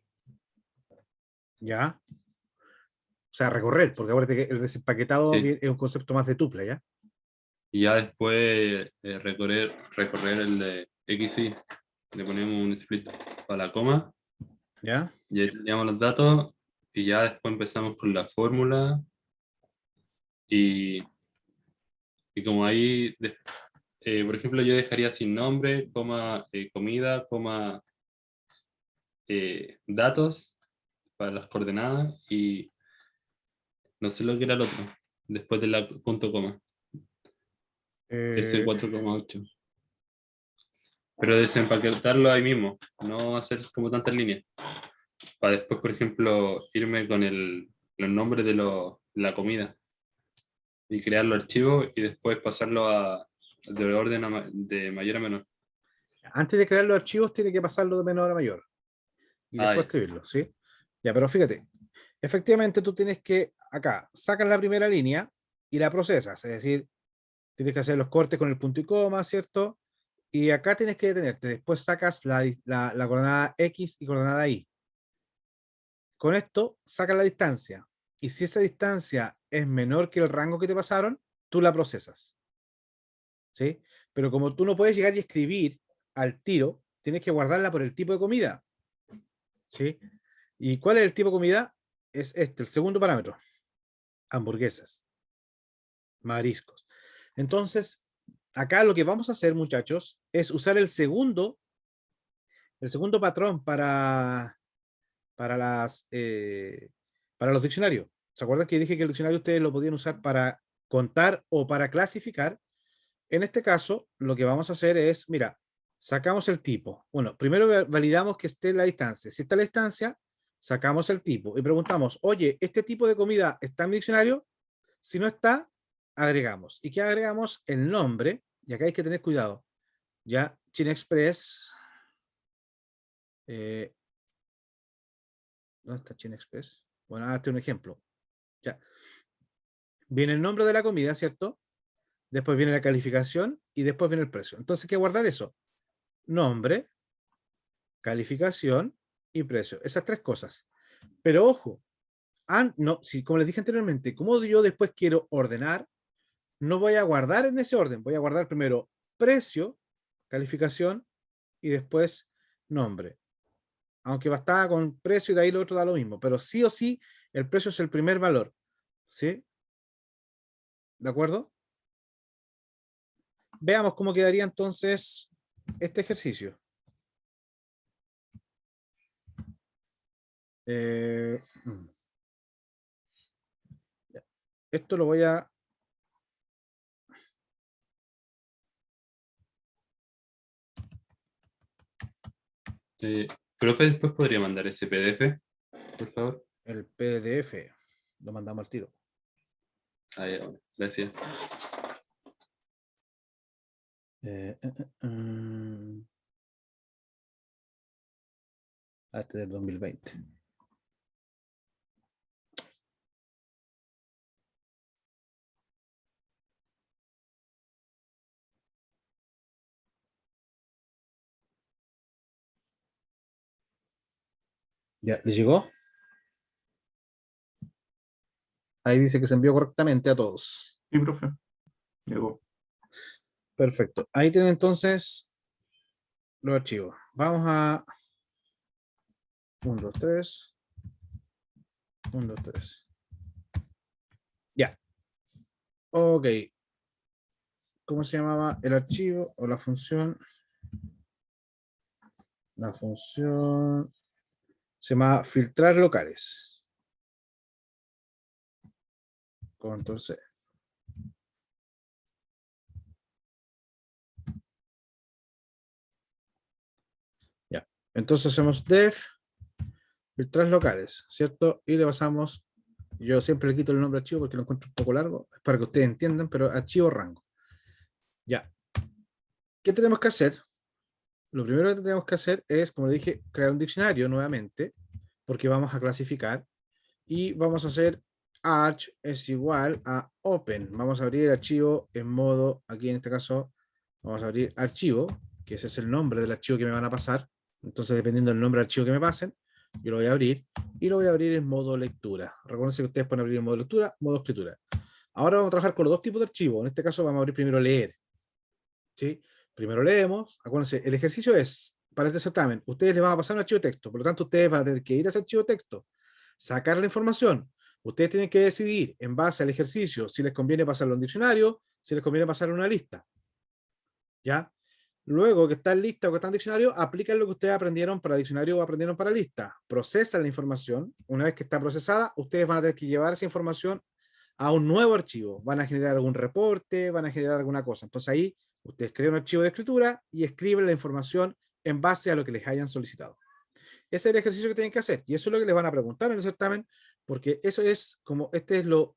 ¿Ya? O sea, recorrer, porque acuérdate que el desempaquetado Sí. es un concepto más de tupla, ¿ya? Y ya después recorrer el de XY. Le ponemos un split para la coma. ¿Ya? Y ahí teníamos los datos. Y ya después empezamos con la fórmula. Y como ahí, por ejemplo, yo dejaría sin nombre, coma, comida, coma, datos para las coordenadas. Y no sé lo que era el otro. Después de la punto coma. Eh, S4,8. Pero desempaquetarlo ahí mismo, no hacer como tantas líneas. Para después, por ejemplo, irme con los nombres de la comida y crear los archivos y después pasarlo de orden de mayor a menor. Antes de crear los archivos, tiene que pasarlo de menor a mayor. Y Ah, después ya. escribirlo, ¿sí? Ya, pero fíjate, efectivamente tú tienes que, acá, sacas la primera línea y la procesas, es decir, tienes que hacer los cortes con el punto y coma, ¿cierto? Y acá tienes que detenerte, después sacas la coordenada X y coordenada Y. Con esto, sacas la distancia. Y si esa distancia es menor que el rango que te pasaron, tú la procesas, ¿sí? Pero como tú no puedes llegar y escribir al tiro, tienes que guardarla por el tipo de comida, ¿sí? ¿Y cuál es el tipo de comida? Es este, el segundo parámetro. Hamburguesas, mariscos. Entonces, acá lo que vamos a hacer, muchachos, es usar el segundo patrón para para los diccionarios. ¿Se acuerdan que dije que el diccionario ustedes lo podían usar para contar o para clasificar? En este caso, lo que vamos a hacer es, mira, sacamos el tipo. Bueno, primero validamos que esté la distancia. Si está la distancia, sacamos el tipo y preguntamos, oye, ¿este tipo de comida está en mi diccionario? Si no está, agregamos. ¿Y qué agregamos? El nombre. Y acá hay que tener cuidado. Ya, China Express. ¿Dónde está China Express? Bueno, hazte un ejemplo. Ya. Viene el nombre de la comida, ¿cierto? Después viene la calificación y después viene el precio. Entonces hay que guardar eso. Nombre, calificación y precio. Esas tres cosas. Pero ojo, no, si, como les dije anteriormente, como yo después quiero ordenar, no voy a guardar en ese orden. Voy a guardar primero precio, calificación y después nombre. Aunque bastaba con precio y de ahí lo otro da lo mismo. Pero sí o sí, el precio es el primer valor. ¿Sí? ¿De acuerdo? Veamos cómo quedaría entonces este ejercicio. Eh, Esto lo voy a... Profe, después podría mandar ese PDF, por favor. El PDF. lo mandamos al tiro. Ahí, bueno, gracias. Este del 2020. ¿Ya le llegó? Ahí dice que se envió correctamente a todos. Sí, profe. Llegó. Perfecto. Ahí tienen entonces los archivos. Vamos a 1, 2, 3. 1, 2, 3. Ya. Ok. ¿Cómo se llamaba el archivo o la función? La función se llama filtrar locales. Control C. Ya. Entonces hacemos def filtrar locales, ¿cierto? Y le pasamos, yo siempre le quito el nombre archivo porque lo encuentro un poco largo, es para que ustedes entiendan, pero archivo rango. Ya. ¿Qué tenemos que hacer? Lo primero que tenemos que hacer es, como le dije, crear un diccionario nuevamente, porque vamos a clasificar y vamos a hacer arch es igual a open. Vamos a abrir el archivo en modo, aquí en este caso, vamos a abrir archivo, que ese es el nombre del archivo que me van a pasar. Entonces, dependiendo del nombre del archivo que me pasen, yo lo voy a abrir y lo voy a abrir en modo lectura. Recuerden que ustedes pueden abrir en modo lectura, modo escritura. Ahora vamos a trabajar con los dos tipos de archivos. En este caso vamos a abrir primero leer. ¿Sí? Primero leemos. Acuérdense, el ejercicio es, para este certamen, ustedes les van a pasar un archivo de texto. Por lo tanto, ustedes van a tener que ir a ese archivo de texto, sacar la información. Ustedes tienen que decidir, en base al ejercicio, si les conviene pasarlo en diccionario, si les conviene pasarlo en una lista. ¿Ya? Luego que está en lista o que está en diccionario, aplican lo que ustedes aprendieron para diccionario o aprendieron para lista. Procesan la información. Una vez que está procesada, ustedes van a tener que llevar esa información a un nuevo archivo. Van a generar algún reporte, van a generar alguna cosa. Entonces ahí ustedes crean un archivo de escritura y escriben la información en base a lo que les hayan solicitado. Ese es el ejercicio que tienen que hacer. Y eso es lo que les van a preguntar en el certamen, porque eso es como, este es lo...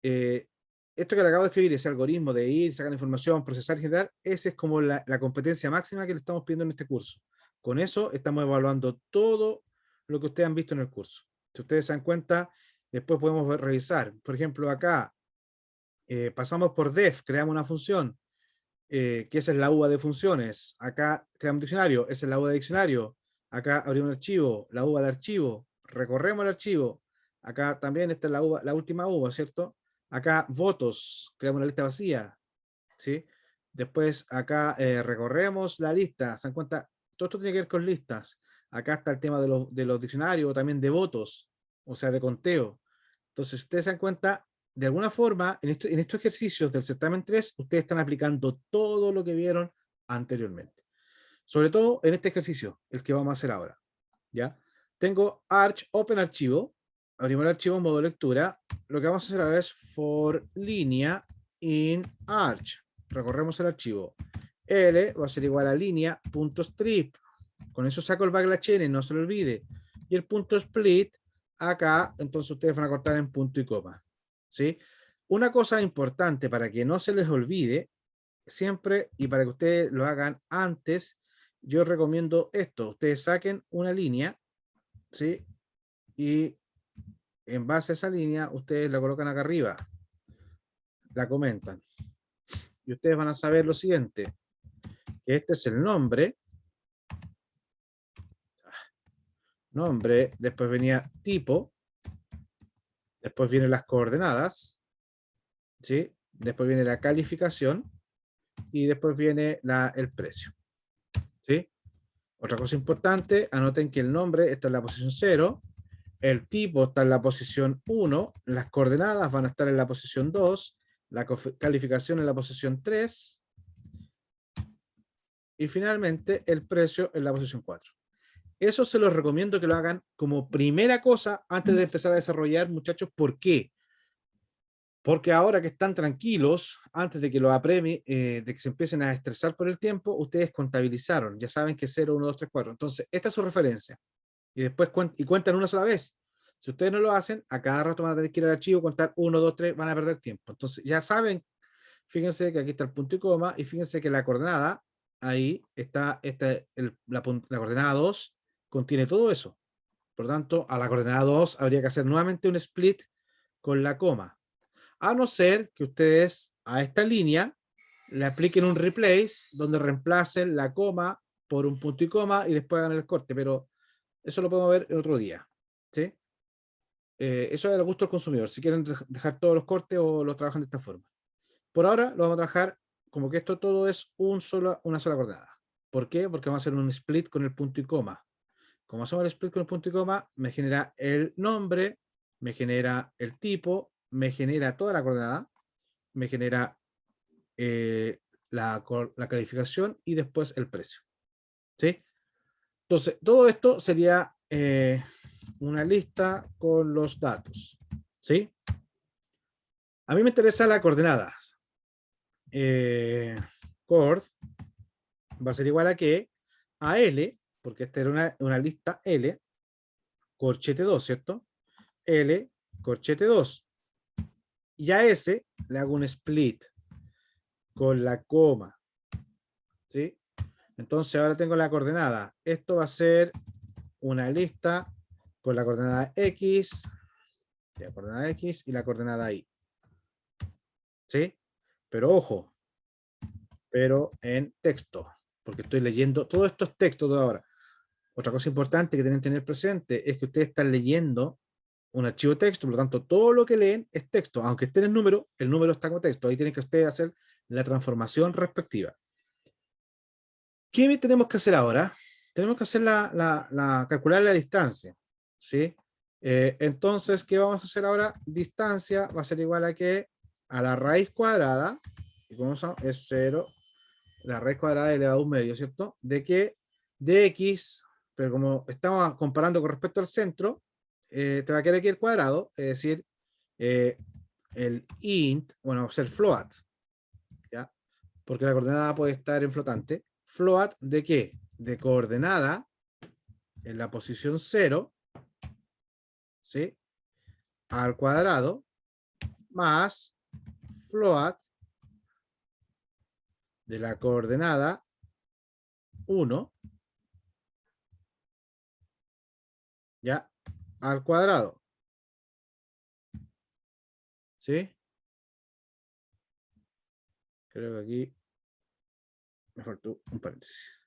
esto que le acabo de escribir, ese algoritmo de ir, sacar información, procesar, generar, esa es como la competencia máxima que le estamos pidiendo en este curso. Con eso estamos evaluando todo lo que ustedes han visto en el curso. Si ustedes se dan cuenta, después podemos revisar. Por ejemplo, acá pasamos por def, creamos una función, que esa es la uva de funciones. Acá creamos un diccionario, esa es la uva de diccionario. Acá abrimos un archivo, la uva de archivo. Recorremos el archivo. Acá también está la uva, la última uva, ¿cierto? Acá votos, creamos una lista vacía, ¿sí? Después acá recorremos la lista, ¿se dan cuenta? Todo esto tiene que ver con listas. Acá está el tema de los diccionarios, también de votos, o sea, de conteo. Entonces, ustedes se dan cuenta, de alguna forma, en estos ejercicios del certamen 3, ustedes están aplicando todo lo que vieron anteriormente. Sobre todo en este ejercicio, el que vamos a hacer ahora, ¿ya? Tengo Arch Open Archivo, abrimos el archivo en modo lectura. Lo que vamos a hacer ahora es for línea in Arch. Recorremos el archivo. L va a ser igual a línea.strip. Con eso saco el backslash n, no se lo olvide. Y el punto split, acá, entonces ustedes van a cortar en punto y coma. ¿Sí? Una cosa importante para que no se les olvide, siempre, y para que ustedes lo hagan antes, yo recomiendo esto. Ustedes saquen una línea, ¿sí? Y en base a esa línea, ustedes la colocan acá arriba, la comentan. Y ustedes van a saber lo siguiente, que este es el nombre, después venía tipo, después vienen las coordenadas, ¿sí? Después viene la calificación y después viene el precio, ¿sí? Otra cosa importante, anoten que el nombre está en la posición 0, el tipo está en la posición 1, las coordenadas van a estar en la posición 2, la calificación en la posición 3 y finalmente el precio en la posición 4. Eso se los recomiendo que lo hagan como primera cosa antes de empezar a desarrollar, muchachos. ¿Por qué? Porque ahora que están tranquilos, antes de que lo apremie, de que se empiecen a estresar por el tiempo, ustedes contabilizaron, ya saben que 0, 1, 2, 3, 4. Entonces, esta es su referencia. Y después cuentan una sola vez. Si ustedes no lo hacen, a cada rato van a tener que ir al archivo, contar 1, 2, 3, van a perder tiempo. Entonces ya saben, fíjense que aquí está el punto y coma, y fíjense que la coordenada, ahí está, la coordenada 2, contiene todo eso. Por lo tanto, a la coordenada 2 habría que hacer nuevamente un split con la coma. A no ser que ustedes a esta línea le apliquen un replace donde reemplacen la coma por un punto y coma y después hagan el corte, pero eso lo podemos ver el otro día. ¿Sí? Eso es el gusto del consumidor, si quieren dejar todos los cortes o lo trabajan de esta forma. Por ahora lo vamos a trabajar como que esto todo es una sola coordenada. ¿Por qué? Porque vamos a hacer un split con el punto y coma. Como hacemos el split con el punto y coma, me genera el nombre, me genera el tipo, me genera toda la coordenada, me genera la calificación y después el precio. ¿Sí? Entonces, todo esto sería una lista con los datos. ¿Sí? A mí me interesa la coordenada. Cord va a ser igual a qué? A L, porque esta era una lista L, corchete 2, ¿cierto? L, corchete 2. Y a S le hago un split con la coma. ¿Sí? Entonces ahora tengo la coordenada. Esto va a ser una lista con la coordenada X, la coordenada X y la coordenada Y. ¿Sí? Pero ojo, pero en texto, porque estoy leyendo todos estos textos de ahora. Otra cosa importante que tienen que tener presente es que ustedes están leyendo un archivo texto, por lo tanto, todo lo que leen es texto, aunque esté en el número está como texto, ahí tienen que ustedes hacer la transformación respectiva. ¿Qué tenemos que hacer ahora? Tenemos que hacer calcular la distancia, ¿sí? Entonces, ¿qué vamos a hacer ahora? Distancia va a ser igual a que a la raíz cuadrada, y como es 0, la raíz cuadrada elevado a un medio, ¿cierto? ¿De qué? De x, pero como estamos comparando con respecto al centro, te va a quedar aquí el cuadrado, es decir, el int, bueno, va a ser float, ¿ya? Porque la coordenada puede estar en flotante. Float ¿de qué? De coordenada en la posición 0, ¿sí? Al cuadrado, más float de la coordenada 1, ¿ya? Al cuadrado. ¿Sí? Creo que aquí me faltó un paréntesis.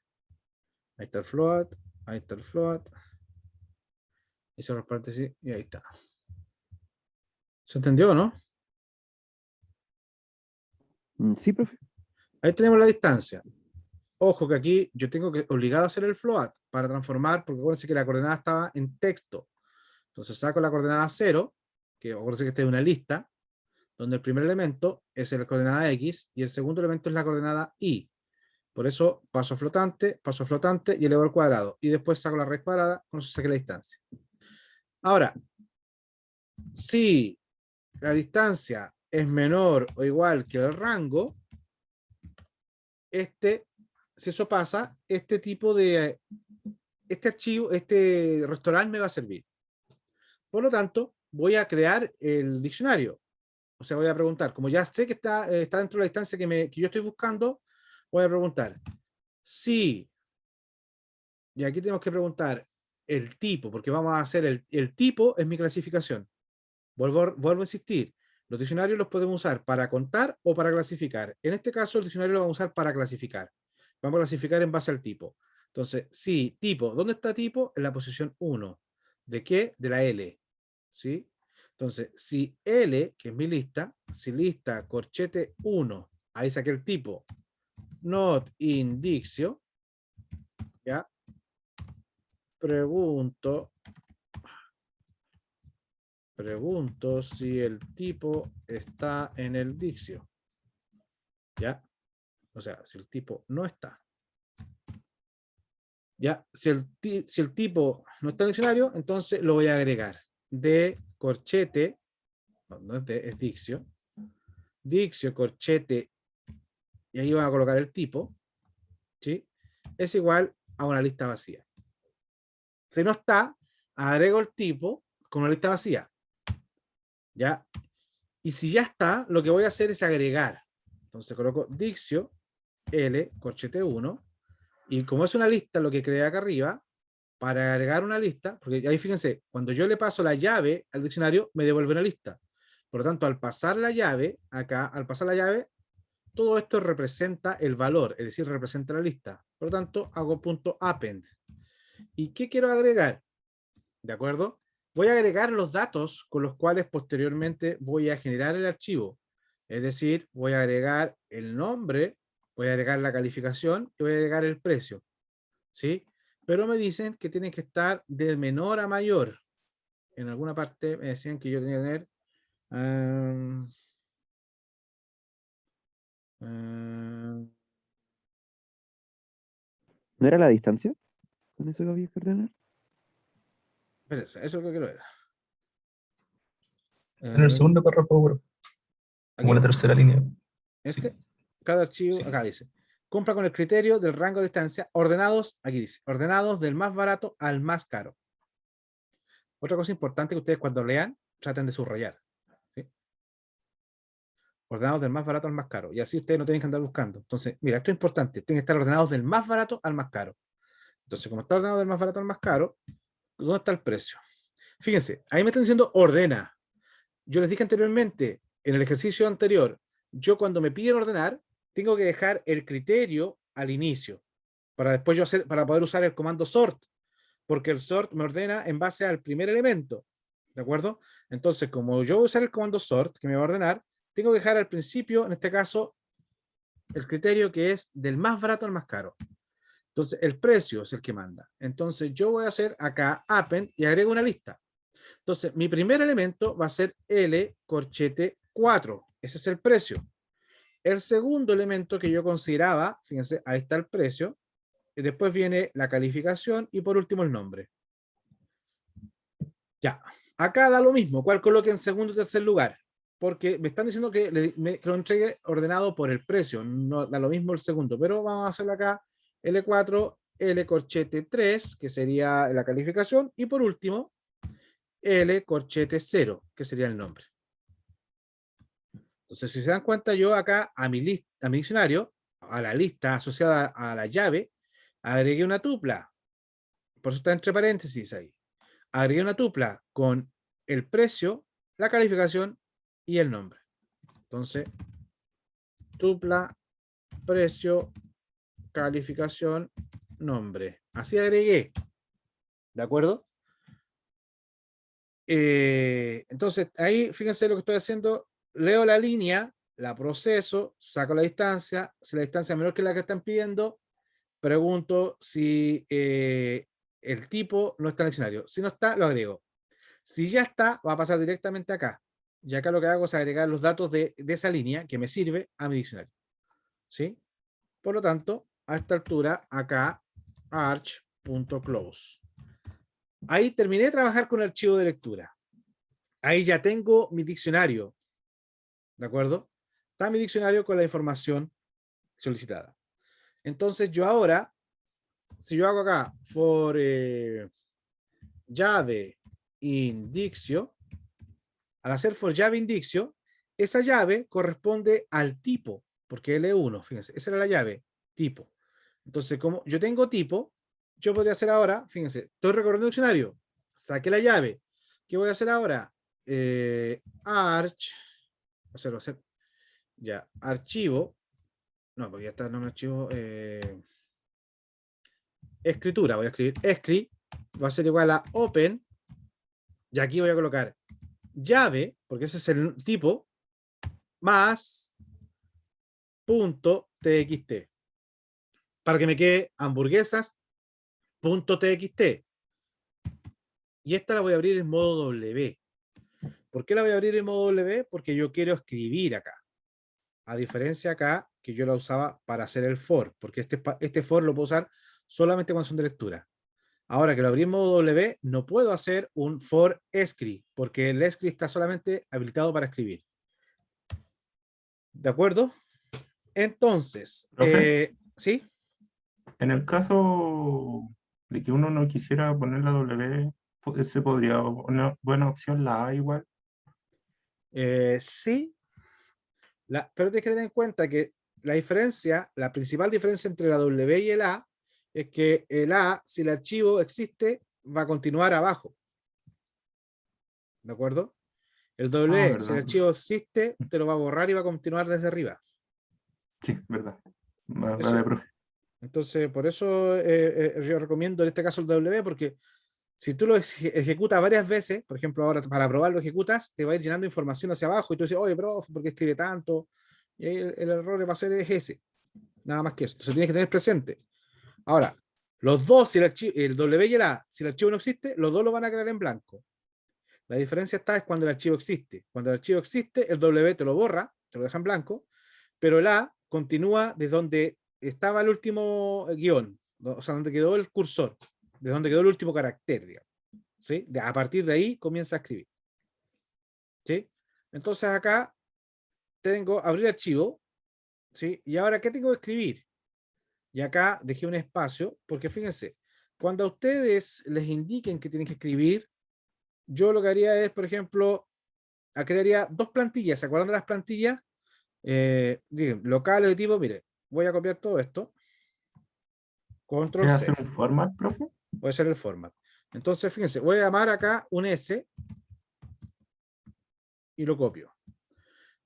Ahí está el float, ahí está el float. Y son los paréntesis y ahí está. ¿Se entendió, no? Sí, profe. Ahí tenemos la distancia. Ojo que aquí yo tengo que obligado a hacer el float para transformar, porque acuérdense que la coordenada estaba en texto. Entonces saco la coordenada 0, que acuérdense que esta es una lista, donde el primer elemento es la coordenada X y el segundo elemento es la coordenada Y. Por eso paso a flotante y elevo al cuadrado. Y después saco la raíz cuadrada, con eso saqué la distancia. Ahora, si la distancia es menor o igual que el rango, si eso pasa, este archivo, este restaurante me va a servir. Por lo tanto, voy a crear el diccionario. O sea, voy a preguntar, como ya sé que está dentro de la distancia que yo estoy buscando, voy a preguntar si, y aquí tenemos que preguntar el tipo, porque vamos a hacer el tipo es mi clasificación. Vuelvo a insistir, los diccionarios los podemos usar para contar o para clasificar. En este caso, el diccionario lo vamos a usar para clasificar. Vamos a clasificar en base al tipo. Entonces, si tipo, ¿dónde está tipo? En la posición 1. ¿De qué? De la L. ¿Sí? Entonces, si L, que es mi lista, si lista corchete 1, ahí saqué el tipo, not in dictio, ¿ya? Pregunto si el tipo está en el diccio. ¿Ya? O sea, si el tipo no está. ¿Ya? Si el tipo no está en el diccionario, entonces lo voy a agregar. De corchete, no es de, es diccio. Diccio, corchete, y ahí voy a colocar el tipo, ¿sí? Es igual a una lista vacía. Si no está, agrego el tipo, con una lista vacía. ¿Ya? Y si ya está, lo que voy a hacer es agregar. Entonces coloco Dictio, L, corchete 1, y como es una lista lo que creé acá arriba, para agregar una lista, porque ahí fíjense, cuando yo le paso la llave al diccionario, me devuelve una lista. Por lo tanto, al pasar la llave, acá, al pasar la llave, todo esto representa el valor, es decir, representa la lista. Por lo tanto, hago punto append. ¿Y qué quiero agregar? ¿De acuerdo? Voy a agregar los datos con los cuales posteriormente voy a generar el archivo. Es decir, voy a agregar el nombre, voy a agregar la calificación y voy a agregar el precio. ¿Sí? Pero me dicen que tienen que estar de menor a mayor. En alguna parte me decían que yo tenía que tener... ¿No era la distancia? ¿Con eso que había que ordenar? espérense, eso es lo que quiero ver. En el segundo párrafo, bro, como la aquí, tercera línea. este, Sí, cada archivo, sí. acá dice, compra con el criterio del rango de distancia, ordenados, aquí dice, ordenados del más barato al más caro. Otra cosa importante que ustedes cuando lean, traten de subrayar. ¿Sí? Ordenados del más barato al más caro. Y así ustedes no tienen que andar buscando. Entonces, mira, esto es importante. Tienen que estar ordenados del más barato al más caro. Entonces, como está ordenado del más barato al más caro, ¿dónde está el precio? Fíjense, ahí me están diciendo ordena. Yo les dije anteriormente, en el ejercicio anterior, yo cuando me piden ordenar, tengo que dejar el criterio al inicio, para después yo hacer, para poder usar el comando sort, porque el sort me ordena en base al primer elemento, ¿de acuerdo? Entonces, como yo voy a usar el comando sort, que me va a ordenar, tengo que dejar al principio, en este caso, el criterio que es del más barato al más caro. Entonces, el precio es el que manda. Entonces, yo voy a hacer acá append y agrego una lista. Entonces, mi primer elemento va a ser L corchete 4. Ese es el precio. El segundo elemento que yo consideraba, fíjense, ahí está el precio. Y después viene la calificación y por último el nombre. Ya, acá da lo mismo. ¿Cuál coloque en segundo y tercer lugar? Porque me están diciendo que lo entregue ordenado por el precio. No da lo mismo el segundo, pero vamos a hacerlo acá. L4, L corchete 3, que sería la calificación. Y por último, L corchete 0, que sería el nombre. Entonces, si se dan cuenta, yo acá a mi diccionario, a la lista asociada a la llave, agregué una tupla. Por eso está entre paréntesis ahí. Agregué una tupla con el precio, la calificación y el nombre. Entonces, tupla, precio, calificación, nombre. Así agregué. ¿De acuerdo? Entonces, ahí fíjense lo que estoy haciendo. Leo la línea, la proceso, saco la distancia. Si la distancia es menor que la que están pidiendo, pregunto si el tipo no está en el diccionario. Si no está, lo agrego. Si ya está, va a pasar directamente acá. Y acá lo que hago es agregar los datos de esa línea que me sirve a mi diccionario. ¿Sí? Por lo tanto, a esta altura, acá, arch.close. Ahí terminé de trabajar con el archivo de lectura. Ahí ya tengo mi diccionario. ¿De acuerdo? Está mi diccionario con la información solicitada. Entonces yo ahora, si yo hago acá for llave indictio, al hacer for llave indictio, esa llave corresponde al tipo, porque L1, fíjense, esa era la llave, tipo. Entonces, como yo tengo tipo, yo podría hacer ahora, fíjense, estoy recorriendo el diccionario, saqué la llave. ¿Qué voy a hacer ahora? Arch, hacer, ya, archivo, no, porque ya está el nombre archivo, escritura, voy a escribir script, va a ser igual a open, y aquí voy a colocar llave, porque ese es el tipo, más punto txt, para que me quede hamburguesas.txt. Y esta la voy a abrir en modo W. ¿Por qué la voy a abrir en modo W? Porque yo quiero escribir acá. A diferencia acá, que yo la usaba para hacer el for, porque este for lo puedo usar solamente cuando son de lectura. Ahora que lo abrí en modo W, no puedo hacer un for script, porque el script está solamente habilitado para escribir. ¿De acuerdo? Entonces, Profe, ¿sí? en el caso de que uno no quisiera poner la W, se podría, una buena opción la A igual. Sí, pero tienes que tener en cuenta que la diferencia, la principal diferencia entre la W y el A es que el A, si el archivo existe, va a continuar abajo. ¿De acuerdo? El W, si el Verdad. archivo existe, te lo va a borrar y va a continuar desde arriba. Sí, verdad. Eso. Vale, profe. Entonces, por eso yo recomiendo en este caso el W, porque si tú lo ejecutas varias veces, por ejemplo, ahora para probar lo ejecutas, te va a ir llenando información hacia abajo y tú dices, oye, profe, ¿por qué escribe tanto? Y ahí el error va a ser ese. Nada más que eso. Entonces tienes que tener presente. Ahora, los dos, si el W y el A, si el archivo no existe, los dos lo van a crear en blanco. La diferencia está es cuando el archivo existe. Cuando el archivo existe, el W te lo borra, te lo deja en blanco, pero el A continúa desde donde estaba el último guión, o sea, donde quedó el cursor, desde donde quedó el último carácter, digamos. ¿Sí? A partir de ahí comienza a escribir. ¿Sí? Entonces acá tengo abrir archivo, ¿sí? Y ahora, ¿qué tengo que escribir? Y acá dejé un espacio, porque fíjense, cuando a ustedes les indiquen que tienen que escribir, yo lo que haría es, por ejemplo, crearía dos plantillas. ¿Se acuerdan de las plantillas? Locales de tipo, mire, voy a copiar todo esto. Control ¿Quieres C. hacer un format, profe? Puede ser el format. Entonces, fíjense, voy a llamar acá un S y lo copio.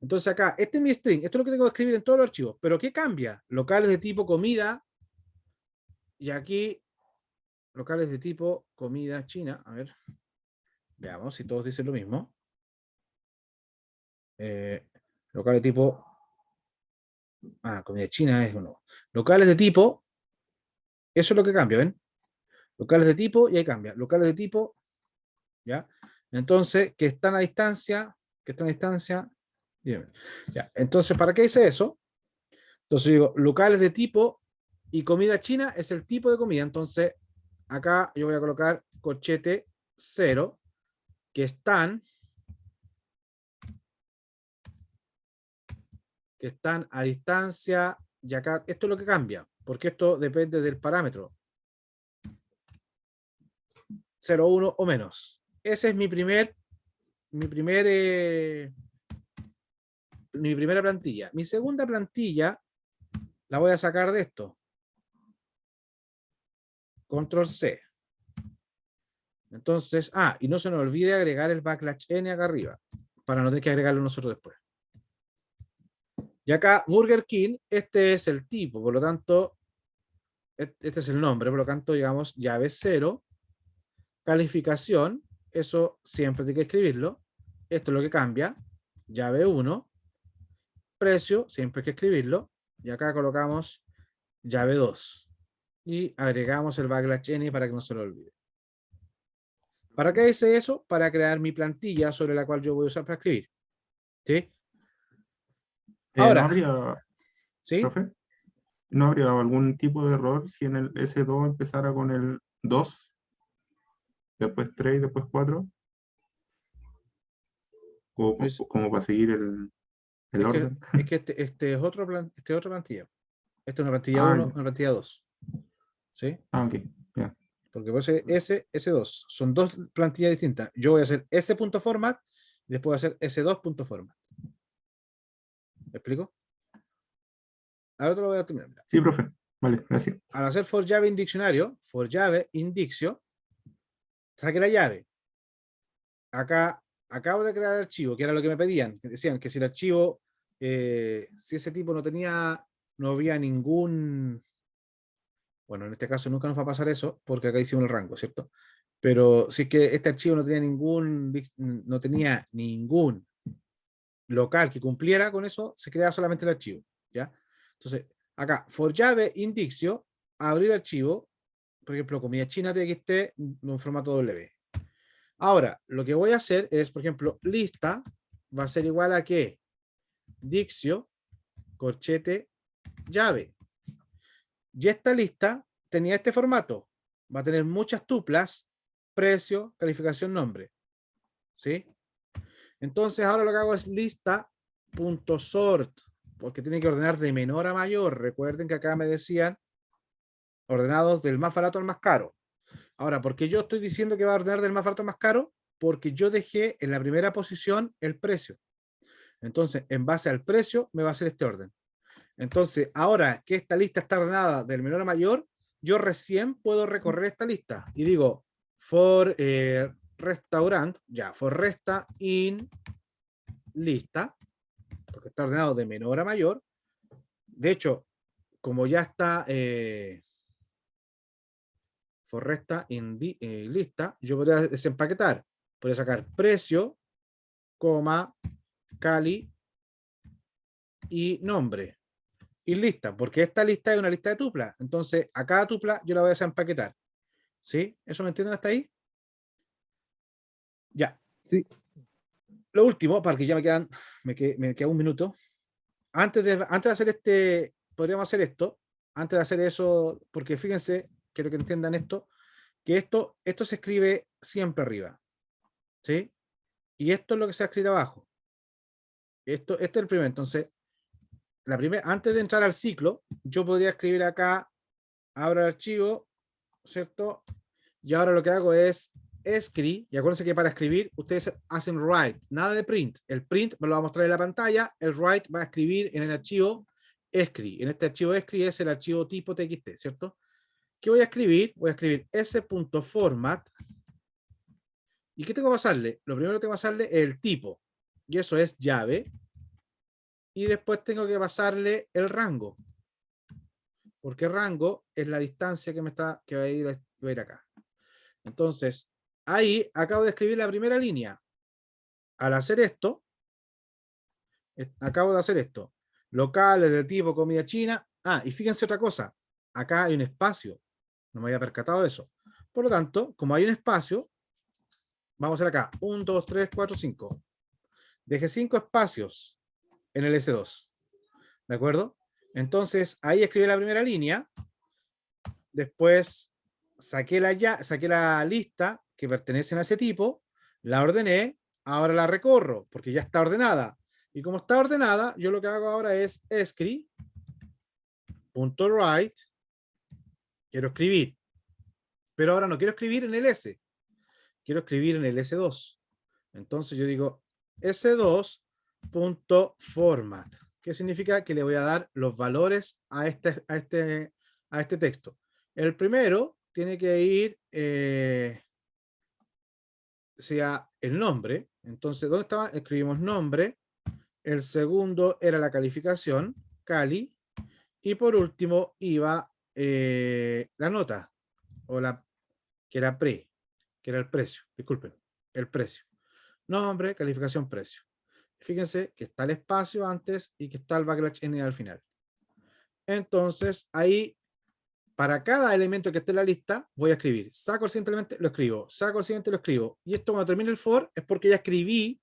Entonces acá, este es mi string, esto es lo que tengo que escribir en todos los archivos. Pero ¿qué cambia? Locales de tipo comida. Y aquí, locales de tipo comida china. A ver, veamos si todos dicen lo mismo. Locales de tipo... comida china es uno. Locales de tipo, eso es lo que cambia, ¿ven? Locales de tipo y ahí cambia. Locales de tipo, ¿ya? Entonces, que están a distancia, ya. Entonces, ¿para qué hice eso? Entonces digo, locales de tipo y comida china es el tipo de comida. Entonces, acá yo voy a colocar corchete 0, que están a distancia, y acá, esto es lo que cambia, porque esto depende del parámetro. 0, 1 o menos. Ese es mi primera plantilla. Mi segunda plantilla la voy a sacar de esto. Control C. Entonces, y no se nos olvide agregar el backslash n acá arriba, para no tener que agregarlo nosotros después. Y acá, Burger King, este es el tipo, por lo tanto, este es el nombre, por lo tanto, digamos, llave 0, calificación, eso siempre tiene que escribirlo. Esto es lo que cambia, llave 1, precio, siempre hay que escribirlo, y acá colocamos llave 2, y agregamos el backslash n para que no se lo olvide. ¿Para qué hice eso? Para crear mi plantilla sobre la cual yo voy a usar para escribir. ¿Sí? Ahora, ¿No habría, ¿sí? profe? ¿No habría algún tipo de error si en el S2 empezara con el 2, después 3 y después 4? Pues, Como para seguir el orden. es que este es otra plantilla. Esta es una plantilla Ah, 1, ya. una plantilla 2. ¿Sí? Ok, ya. Porque puede ser S2. Son dos plantillas distintas. Yo voy a hacer S.format y después voy a hacer S2.format. ¿Me explico? Ahora te lo voy a terminar. Sí, profe. Vale, gracias. Al hacer for llave in diccionario, for llave indictio, saque la llave. Acá acabo de crear el archivo, que era lo que me pedían. Que decían que si el archivo, si ese tipo no había ningún... Bueno, en este caso nunca nos va a pasar eso, porque acá hicimos el rango, ¿cierto? Pero si es que este archivo no tenía ningún local que cumpliera con eso, se crea solamente el archivo, ¿ya? Entonces, acá, for llave indictio, abrir archivo, por ejemplo, comida china txt en un formato W. Ahora, lo que voy a hacer es, por ejemplo, lista va a ser igual a que dictio, corchete, llave. Y esta lista tenía este formato. Va a tener muchas tuplas, precio, calificación, nombre. ¿Sí? Entonces ahora lo que hago es lista.sort, porque tiene que ordenar de menor a mayor. Recuerden que acá me decían ordenados del más barato al más caro. Ahora, ¿por qué yo estoy diciendo que va a ordenar del más barato al más caro? Porque yo dejé en la primera posición el precio. Entonces, en base al precio, me va a hacer este orden. Entonces, ahora que esta lista está ordenada del menor a mayor, yo recién puedo recorrer esta lista. Y digo, for restaurant, ya, for resta in lista, porque está ordenado de menor a mayor. De hecho, como ya está for resta in lista, yo podría desempaquetar. Podría sacar precio, coma, Cali y nombre. Y lista, porque esta lista es una lista de tuplas. Entonces, a cada tupla yo la voy a desempaquetar. ¿Sí? ¿Eso me entienden hasta ahí? Ya. Sí. Lo último, para que ya me queda un minuto. Antes de hacer podríamos hacer esto. Antes de hacer eso, porque fíjense, quiero que entiendan esto, que esto se escribe siempre arriba. ¿Sí? Y esto es lo que se escribe abajo. Este es el primero. Entonces, antes de entrar al ciclo, yo podría escribir acá, abro el archivo, ¿cierto? Y ahora lo que hago es escribir, y acuérdense que para escribir ustedes hacen write, nada de print. El print me lo va a mostrar en la pantalla, el write va a escribir en el archivo escri. En este archivo escri es el archivo tipo txt, ¿cierto? ¿Qué voy a escribir? Voy a escribir s.format. ¿Y qué tengo que pasarle? Lo primero que tengo que pasarle es el tipo, y eso es llave. Y después tengo que pasarle el rango, porque rango es la distancia que va a ir acá. Entonces, ahí acabo de escribir la primera línea. Al hacer esto, acabo de hacer esto. Locales de tipo comida china. Ah, y fíjense otra cosa. Acá hay un espacio. No me había percatado de eso. Por lo tanto, como hay un espacio, vamos a hacer acá 1, 2, 3, 4, 5. Dejé 5 espacios en el S2. ¿De acuerdo? Entonces, ahí escribí la primera línea. Después saqué la lista que pertenecen a ese tipo, la ordené, ahora la recorro, porque ya está ordenada. Y como está ordenada, yo lo que hago ahora es escri.write, quiero escribir, pero ahora no quiero escribir en el S, quiero escribir en el S2. Entonces yo digo S2.format, que significa que le voy a dar los valores a este texto. El primero tiene que ir sea el nombre. Entonces, ¿dónde estaba? Escribimos nombre. El segundo era la calificación, Cali. Y por último iba la nota, que era que era el precio. Disculpen, el precio. Nombre, calificación, precio. Fíjense que está el espacio antes y que está el backlash n al final. Entonces, ahí, para cada elemento que esté en la lista, voy a escribir. Saco el siguiente elemento, lo escribo. Saco el siguiente, lo escribo. Y esto cuando termine el for es porque ya escribí,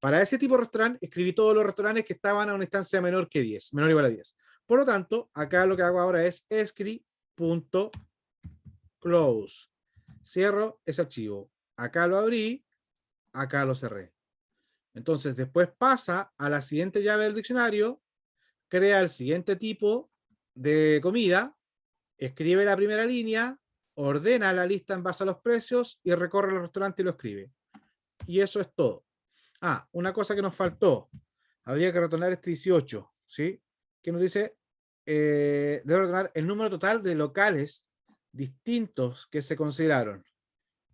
para ese tipo de restaurante, escribí todos los restaurantes que estaban a una instancia menor que 10, menor o igual a 10. Por lo tanto, acá lo que hago ahora es escri.close. Cierro ese archivo. Acá lo abrí, acá lo cerré. Entonces, después pasa a la siguiente llave del diccionario, crea el siguiente tipo de comida, escribe la primera línea, ordena la lista en base a los precios y recorre el restaurante y lo escribe. Y eso es todo. Ah, una cosa que nos faltó. Habría que retornar este 18, ¿sí? Que nos dice, debe retornar el número total de locales distintos que se consideraron.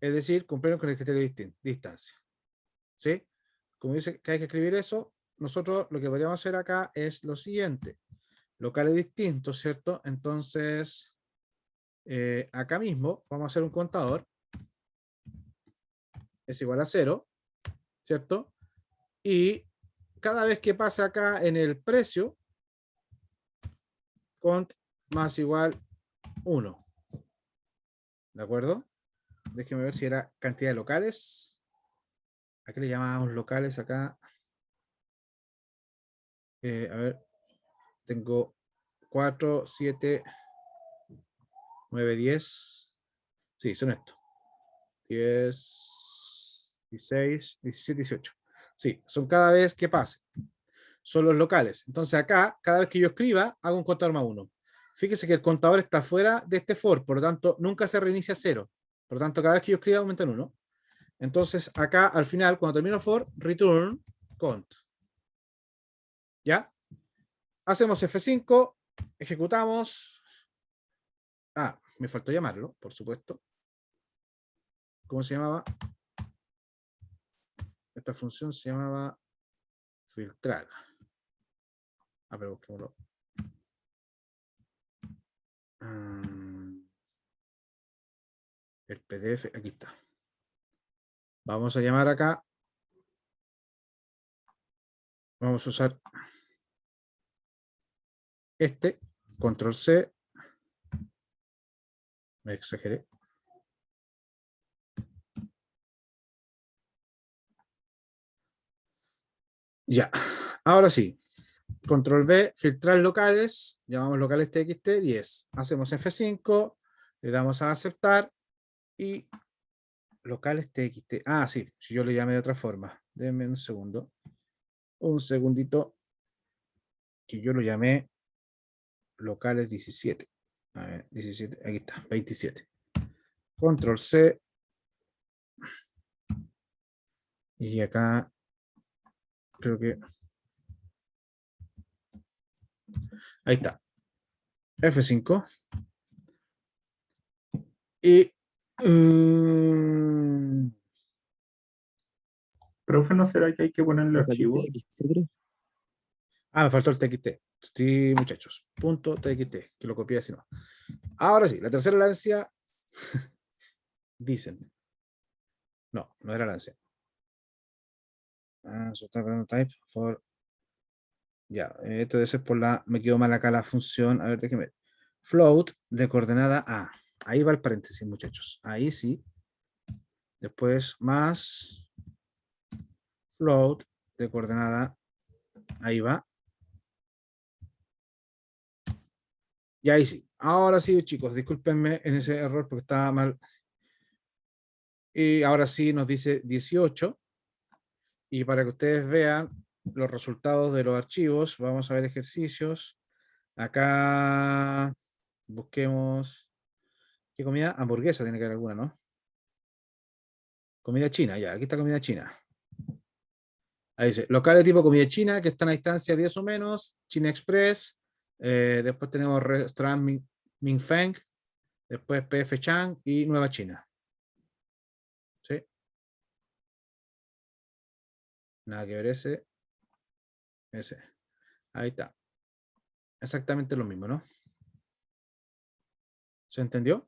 Es decir, cumplieron con el criterio de distancia. ¿Sí? Como dice que hay que escribir eso, nosotros lo que podríamos hacer acá es lo siguiente. Locales distintos, ¿cierto? Entonces, acá mismo vamos a hacer un contador. Es igual a 0, ¿cierto? Y cada vez que pasa acá en el precio, cont más igual 1. ¿De acuerdo? Déjenme ver si era cantidad de locales. ¿A qué le llamamos locales acá? A ver, tengo 4, 7, 9, 10. Sí, son estos. 10, 16, 17, 18. Sí, son cada vez que pase. Son los locales. Entonces acá, cada vez que yo escriba, hago un contador más 1. Fíjese que el contador está fuera de este for, por lo tanto, nunca se reinicia 0. Por lo tanto, cada vez que yo escriba aumenta en 1. Entonces, acá al final, cuando termino for, return cont. ¿Ya? Hacemos F5, ejecutamos. Ah, me faltó llamarlo, por supuesto. ¿Cómo se llamaba? Esta función se llamaba filtrar. A ver, busquémoslo. El PDF, aquí está. Vamos a llamar acá. Vamos a usar este, control C. Me exageré. Ya, ahora sí. Control V, filtrar locales. Llamamos locales txt 10. Hacemos F5, le damos a aceptar y locales txt. Ah, sí, si yo le llamé de otra forma. Denme un segundo. Un segundito. Que yo lo llamé locales 17. A ver, 17, aquí está, 27. Control C. Y acá creo que ahí está. F5. Y Profe, ¿no será que hay que ponerle Locales archivo? TXT, creo. me faltó el txt. Sí, muchachos. Punto txt, que lo copié así no. Ahora sí, la tercera lancia. Dicen. No, no era lancia. Type for. Ya, esto debe ser por la. Me quedó mal acá la función. A ver, déjeme. Float de coordenada A. Ahí va el paréntesis, muchachos. Ahí sí. Después más float de coordenada. Ahí va. Y ahí sí. Ahora sí, chicos, discúlpenme en ese error porque estaba mal. Y ahora sí nos dice 18. Y para que ustedes vean los resultados de los archivos, vamos a ver ejercicios. Acá busquemos. ¿Qué comida? Hamburguesa tiene que haber alguna, ¿no? Comida china, ya. Aquí está comida china. Ahí dice, locales tipo comida china que están a distancia 10 o menos. China Express. Después tenemos restaurant Ming Feng. Después PF Chang y Nueva China. ¿Sí? Nada que ver ese. Ese. Ahí está. Exactamente lo mismo, ¿no? ¿Se entendió?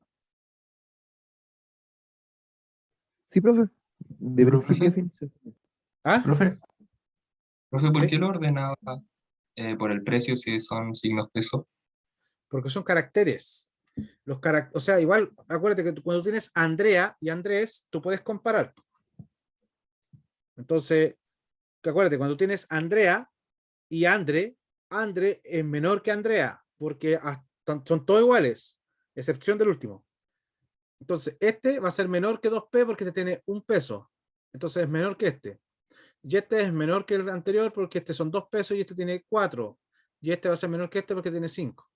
Sí, profe. De Pero, principio a profe, fin. Sí. ¿Ah? Profe, profe, ¿por ¿Sí? qué lo ordenaba por el precio si son signos peso? Porque son caracteres. O sea, igual, acuérdate que cuando tienes Andrea y Andrés, tú puedes comparar. Entonces, acuérdate, cuando tienes Andrea y Andre es menor que Andrea, porque son todos iguales, excepción del último. Entonces, este va a ser menor que 2P porque este tiene un peso. Entonces es menor que este. Y este es menor que el anterior porque este son 2 pesos y este tiene 4. Y este va a ser menor que este porque tiene 5.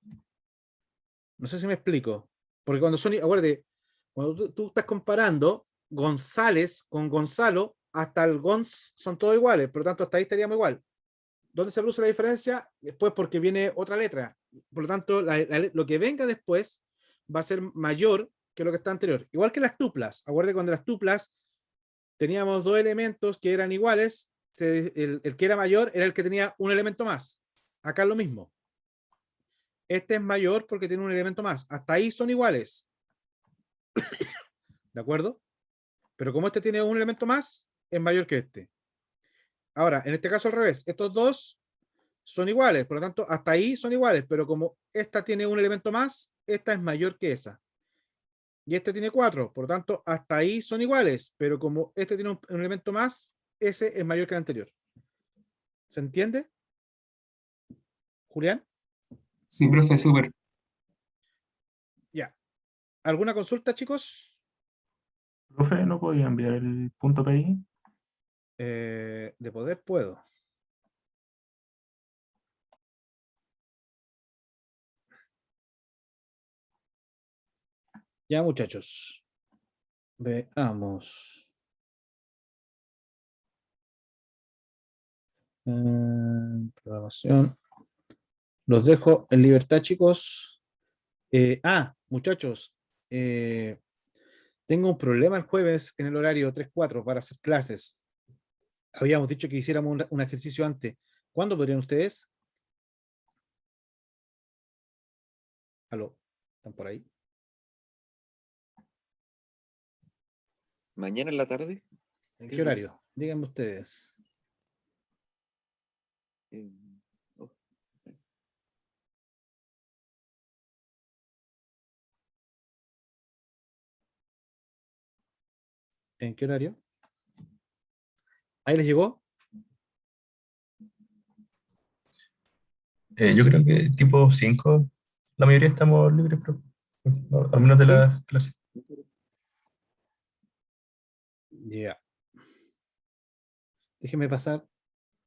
No sé si me explico. Porque cuando son, acuérdate, cuando tú estás comparando González con Gonzalo, hasta el Gonz son todos iguales, por lo tanto, hasta ahí estaríamos igual. ¿Dónde se produce la diferencia? Después, porque viene otra letra. Por lo tanto, lo que venga después va a ser mayor que lo que está anterior. Igual que las tuplas. Acuérdate cuando las tuplas teníamos dos elementos que eran iguales, el que era mayor era el que tenía un elemento más. Acá es lo mismo. Este es mayor porque tiene un elemento más. Hasta ahí son iguales. ¿De acuerdo? Pero como este tiene un elemento más, es mayor que este. Ahora, en este caso al revés, estos dos son iguales, por lo tanto, hasta ahí son iguales, pero como esta tiene un elemento más, esta es mayor que esa. Y este tiene 4, por lo tanto, hasta ahí son iguales, pero como este tiene un elemento más, ese es mayor que el anterior. ¿Se entiende? Julián, Sí, profe, súper. ya. ¿Alguna consulta, chicos? profe, ¿no podía enviar el punto PI? De poder puedo. Ya, muchachos. Veamos. Programación. Los dejo en libertad, chicos. Muchachos, tengo un problema el jueves en el horario 3-4 para hacer clases. Habíamos dicho que hiciéramos un ejercicio antes. ¿Cuándo podrían ustedes? Aló, ¿están por ahí? Mañana en la tarde. ¿En qué horario? Díganme ustedes. eh, oh, ¿En qué horario? ¿Ahí les llegó? Yo creo que tipo 5 la mayoría estamos libres, pero al menos de las clases. Ya. Déjenme pasar